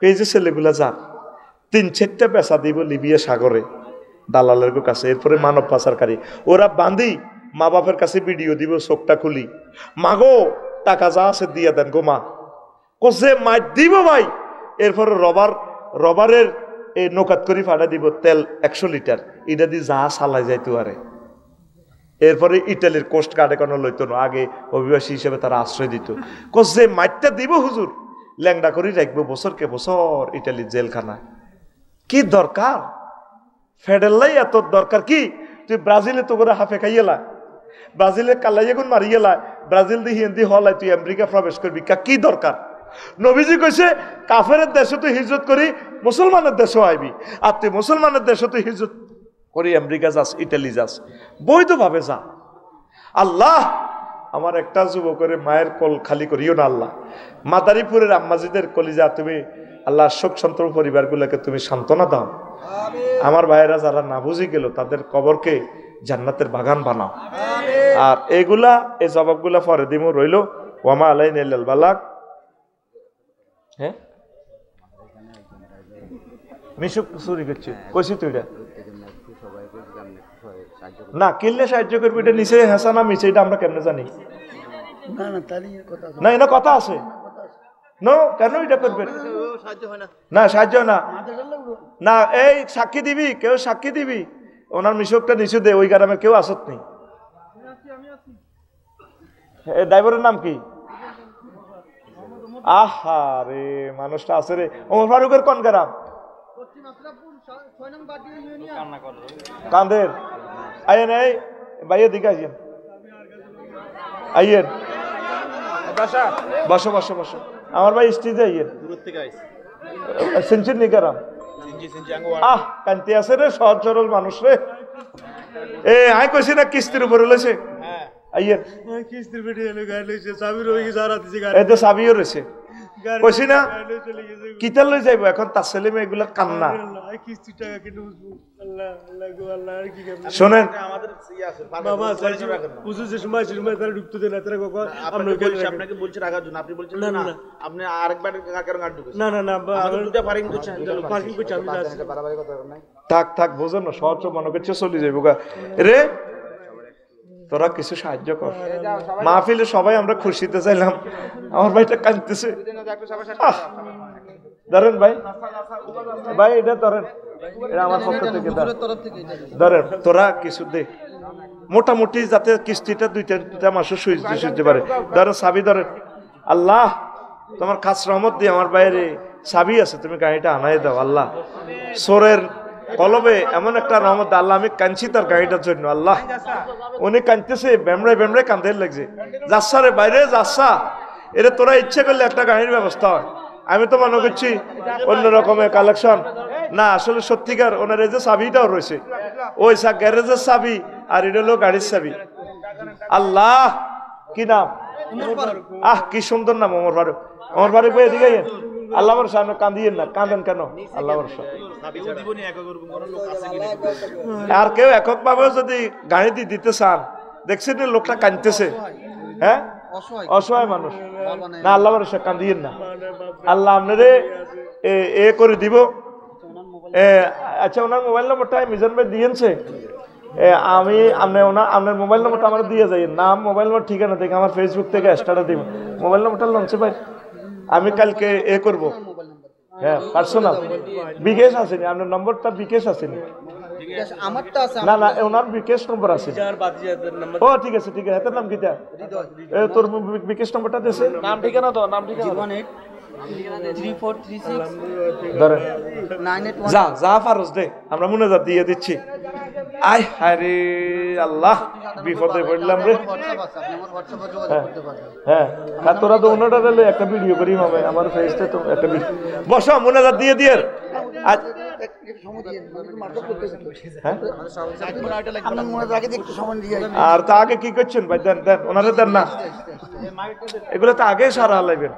এই যে ছেলেগুলা যা 3-4টা পেশা দিব লিবিয়া সাগরে দালালের কাছে, এরপরে মানব পাচারকারী ওরা বান্ধি মা বাপের কাছে ভিডিও দিব, চোখটা খুলি মাগো টাকা যা আছে দিয়ে দেন গো মা, কোসে মাই দিব ভাই। এরপরে রবারের এই নৌকাত করে ফাটা দিব তেল 100 লিটার, এটা দিয়ে যা চালাই যাইতো আরে। এরপরে ইটালির কোস্ট গার্ডে কোনো লইতো না, আগে অভিবাসী হিসেবে তারা আশ্রয় দিত। কোসে মাইটটা দিব হুজুর ল্যাংডা করে রাখবো বছরকে বছর ইটালির জেলখানায়। কি দরকার ফেডারলাই এত দরকার কি? তুই ব্রাজিলে তো করে হাফে খাইয়েলা, ব্রাজিলে কালাইয়া গুণ মারিয়েলা, ব্রাজিল দিয়ে হিন্দি হলাই তুই আমেরিকা প্রবেশ করবি, কি দরকার? নবীজি কইছে কাফের দেশে তুই হিজরত করি মুসলমানের দেশেও আইবি, আর তুই মুসলমানের দেশে তুই হিজরত করি আমেরিকা যাস, ইটালি যাস, বৈধভাবে যা। আল্লাহ আমার একটা যুবকের মায়ের কল খালি করিও না আল্লাহ। মাদারীপুরের আম্মাজিদের কলিজা তুমি আল্লাহ শোক সন্তর পরিবারগুলোকে তুমি সান্ত্বনা দাও। আমার ভাইয়েরা যারা না বুঝি গেল তাদের কবরকে জান্নাতের বাগান বানাও। আর এগুলা এই জবাবগুলা পরে দিমু রইল। ওয়ামা আলাইনা ইল্লাল বালাগ। হ্যাঁ মিশুক চুরি করছে কইছি তুই এটা না কিনলে সাহায্য করবি, এটা নিচে হেসা না মিছে এটা আমরা কেমনে জানি? না এটা কথা আছে নো, কেন এটা করবে না? সাহায্য না না এই সাক্ষী দিবি, কেউ সাক্ষী দিবি ওনার মিশুকটা নিচু দে, ওই গ্রামে কেউ আসত নি। ড্রাইভারের নাম কি? আহা রে মানুষটা আছে রে। ওমর ফারুকের কোন গ্রাম? কান্দের। আইয়েন এই ভাইয়ের দিকে আসেন, আইয়েন বসো বসো বসো। আমার ভাই স্টেজে আইয়েন। সিনচির নিকারাম আহ কান্তি আছে রে, সহজ সরল মানুষ রে। এ আই কইছি না কিস্তির উপরে লইছে, আইয়েন কিস্তির পেটে এলো গাড়ি লইছে, চাবি রই গেছে আর দিছে গাড়ি, এই তো চাবিও রইছে। কইছি না কিতা লই যাইবো এখন, তার ছেলে মেয়ে এগুলা কান্না। কিস্তির টাকা কেটে বুঝবো আল্লাহ আল্লাহ গো আল্লাহ। আর কি করব শুনেন আমাদের ইয়া আছে বাবা চাইছি বুঝু যে সময় তারা ঢুকতে দেন না, তারা কখন আমরা বলছি আপনাকে বলছি রাখার জন্য, আপনি বলছেন না আপনি আরেকবার কার গাড়ি ঢুকেছেন। না না না আমাদের দুটো পার্কিং করছেন, পার্কিং করছি আমি যাচ্ছি। থাক থাক বুঝেন না, সহজ মনে করছে চলে যাইবো গা রে। তোরা কিছু সাহায্য কর। মাহফিলে সবাই আমরা খুশিতে চাইলাম, আমার ভাইটা কাঁদতেছে। ধরেন ভাই, ভাই এটা ধরেন, এটা আমার পক্ষ থেকে ধরেন, তোরা কিছু দে মোটামুটি, যাতে কিস্তিটা 2-3টা মাসে সুইতে পারে। ধরেন চাবি ধরেন, আল্লাহ তোমার খাস রহমত দিয়ে আমার বাইরে চাবি আছে, তুমি গাড়িটা আনাই দাও। আল্লাহ সোরের কলবে এমন একটা রহমত, আল্লাহ আমি কাঁদছি তার গাড়িটার জন্য। আল্লাহ উনি কাঁদতেছে, বেমড়ে বেমড়ে কাঁদতে লাগছে। যাচ্ছা রে বাইরে যাচ্ছা, এটা তোরা ইচ্ছে করলে একটা গাড়ির ব্যবস্থা হয়। আমি তো মনে করছি অন্য রকমের কালেকশন না, আসলে সত্যিকার ওনার এই যে চাবিটাও রয়েছে, ওই গ্যারেজের চাবি আর এটা হলো গাড়ির চাবি। আল্লাহ কি নাম, কি সুন্দর নাম, ওমর ফারুক। ওমর ফারুক ভাই এদিকে আল্লাহ বর্ষা, কান্দিয়েন না, কাঁদেন কেন? আল্লাহ বর্ষা। আর কেউ একক ভাবে যদি গাড়ি দিতে চান, দেখছেন লোকটা কাঁদতেছে, হ্যাঁ অসহায় মানুষ না, আল্লাহ বর্ষা, কান্দিয়েন না। আল্লাহ আপনারে এ করে দিব। আচ্ছা ওনার মোবাইল নম্বরটা মিজান ভাই দিয়েছে, আমি আপনার মোবাইল নম্বরটা আমার দিয়ে যাই, নাম মোবাইল নম্বর ঠিকানা দেখে আমার ফেসবুক থেকে এক্সট্রাটা দিব। মোবাইল নম্বরটা লঞ্চে ভাই, আমি কালকে এ করবো। হ্যাঁ পার্সোনাল বিকেশ আসেনি, আপনার নম্বরটা বিকেশ আসেনি? না না, ওনার বিকেশ নম্বর আছে। ও ঠিক আছে ঠিক আছে, এটার নাম কিটা? তোর বিকেশ নম্বরটা দিয়েছে, নাম ঠিকানা তো, নাম ঠিকানা যা ফারুজ দে, আমরা মুনাজাত দিয়ে দিচ্ছি। আয় হায় রে আল্লাহ, বিপদে পড়লাম রে। হ্যাঁ তোরা তো অন্যটা দিলে একটা ভিডিও করি মামে, আমার ফেসটা তো একটা বসো, মুনাজাত দিয়ে দিয়ে। আর তা আগে কি করছেন ভাই? দেন দেন, ওনারা দেন না, এগুলো তো আগে সারা লাগবেন।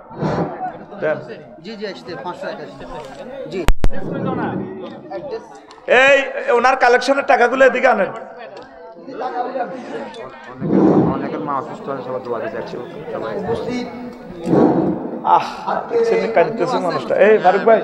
এই ওনার কালেকশনের টাকাগুলো এদিকে আনেন। কাঁদতেছে মানুষটা। এই ফারুক ভাই,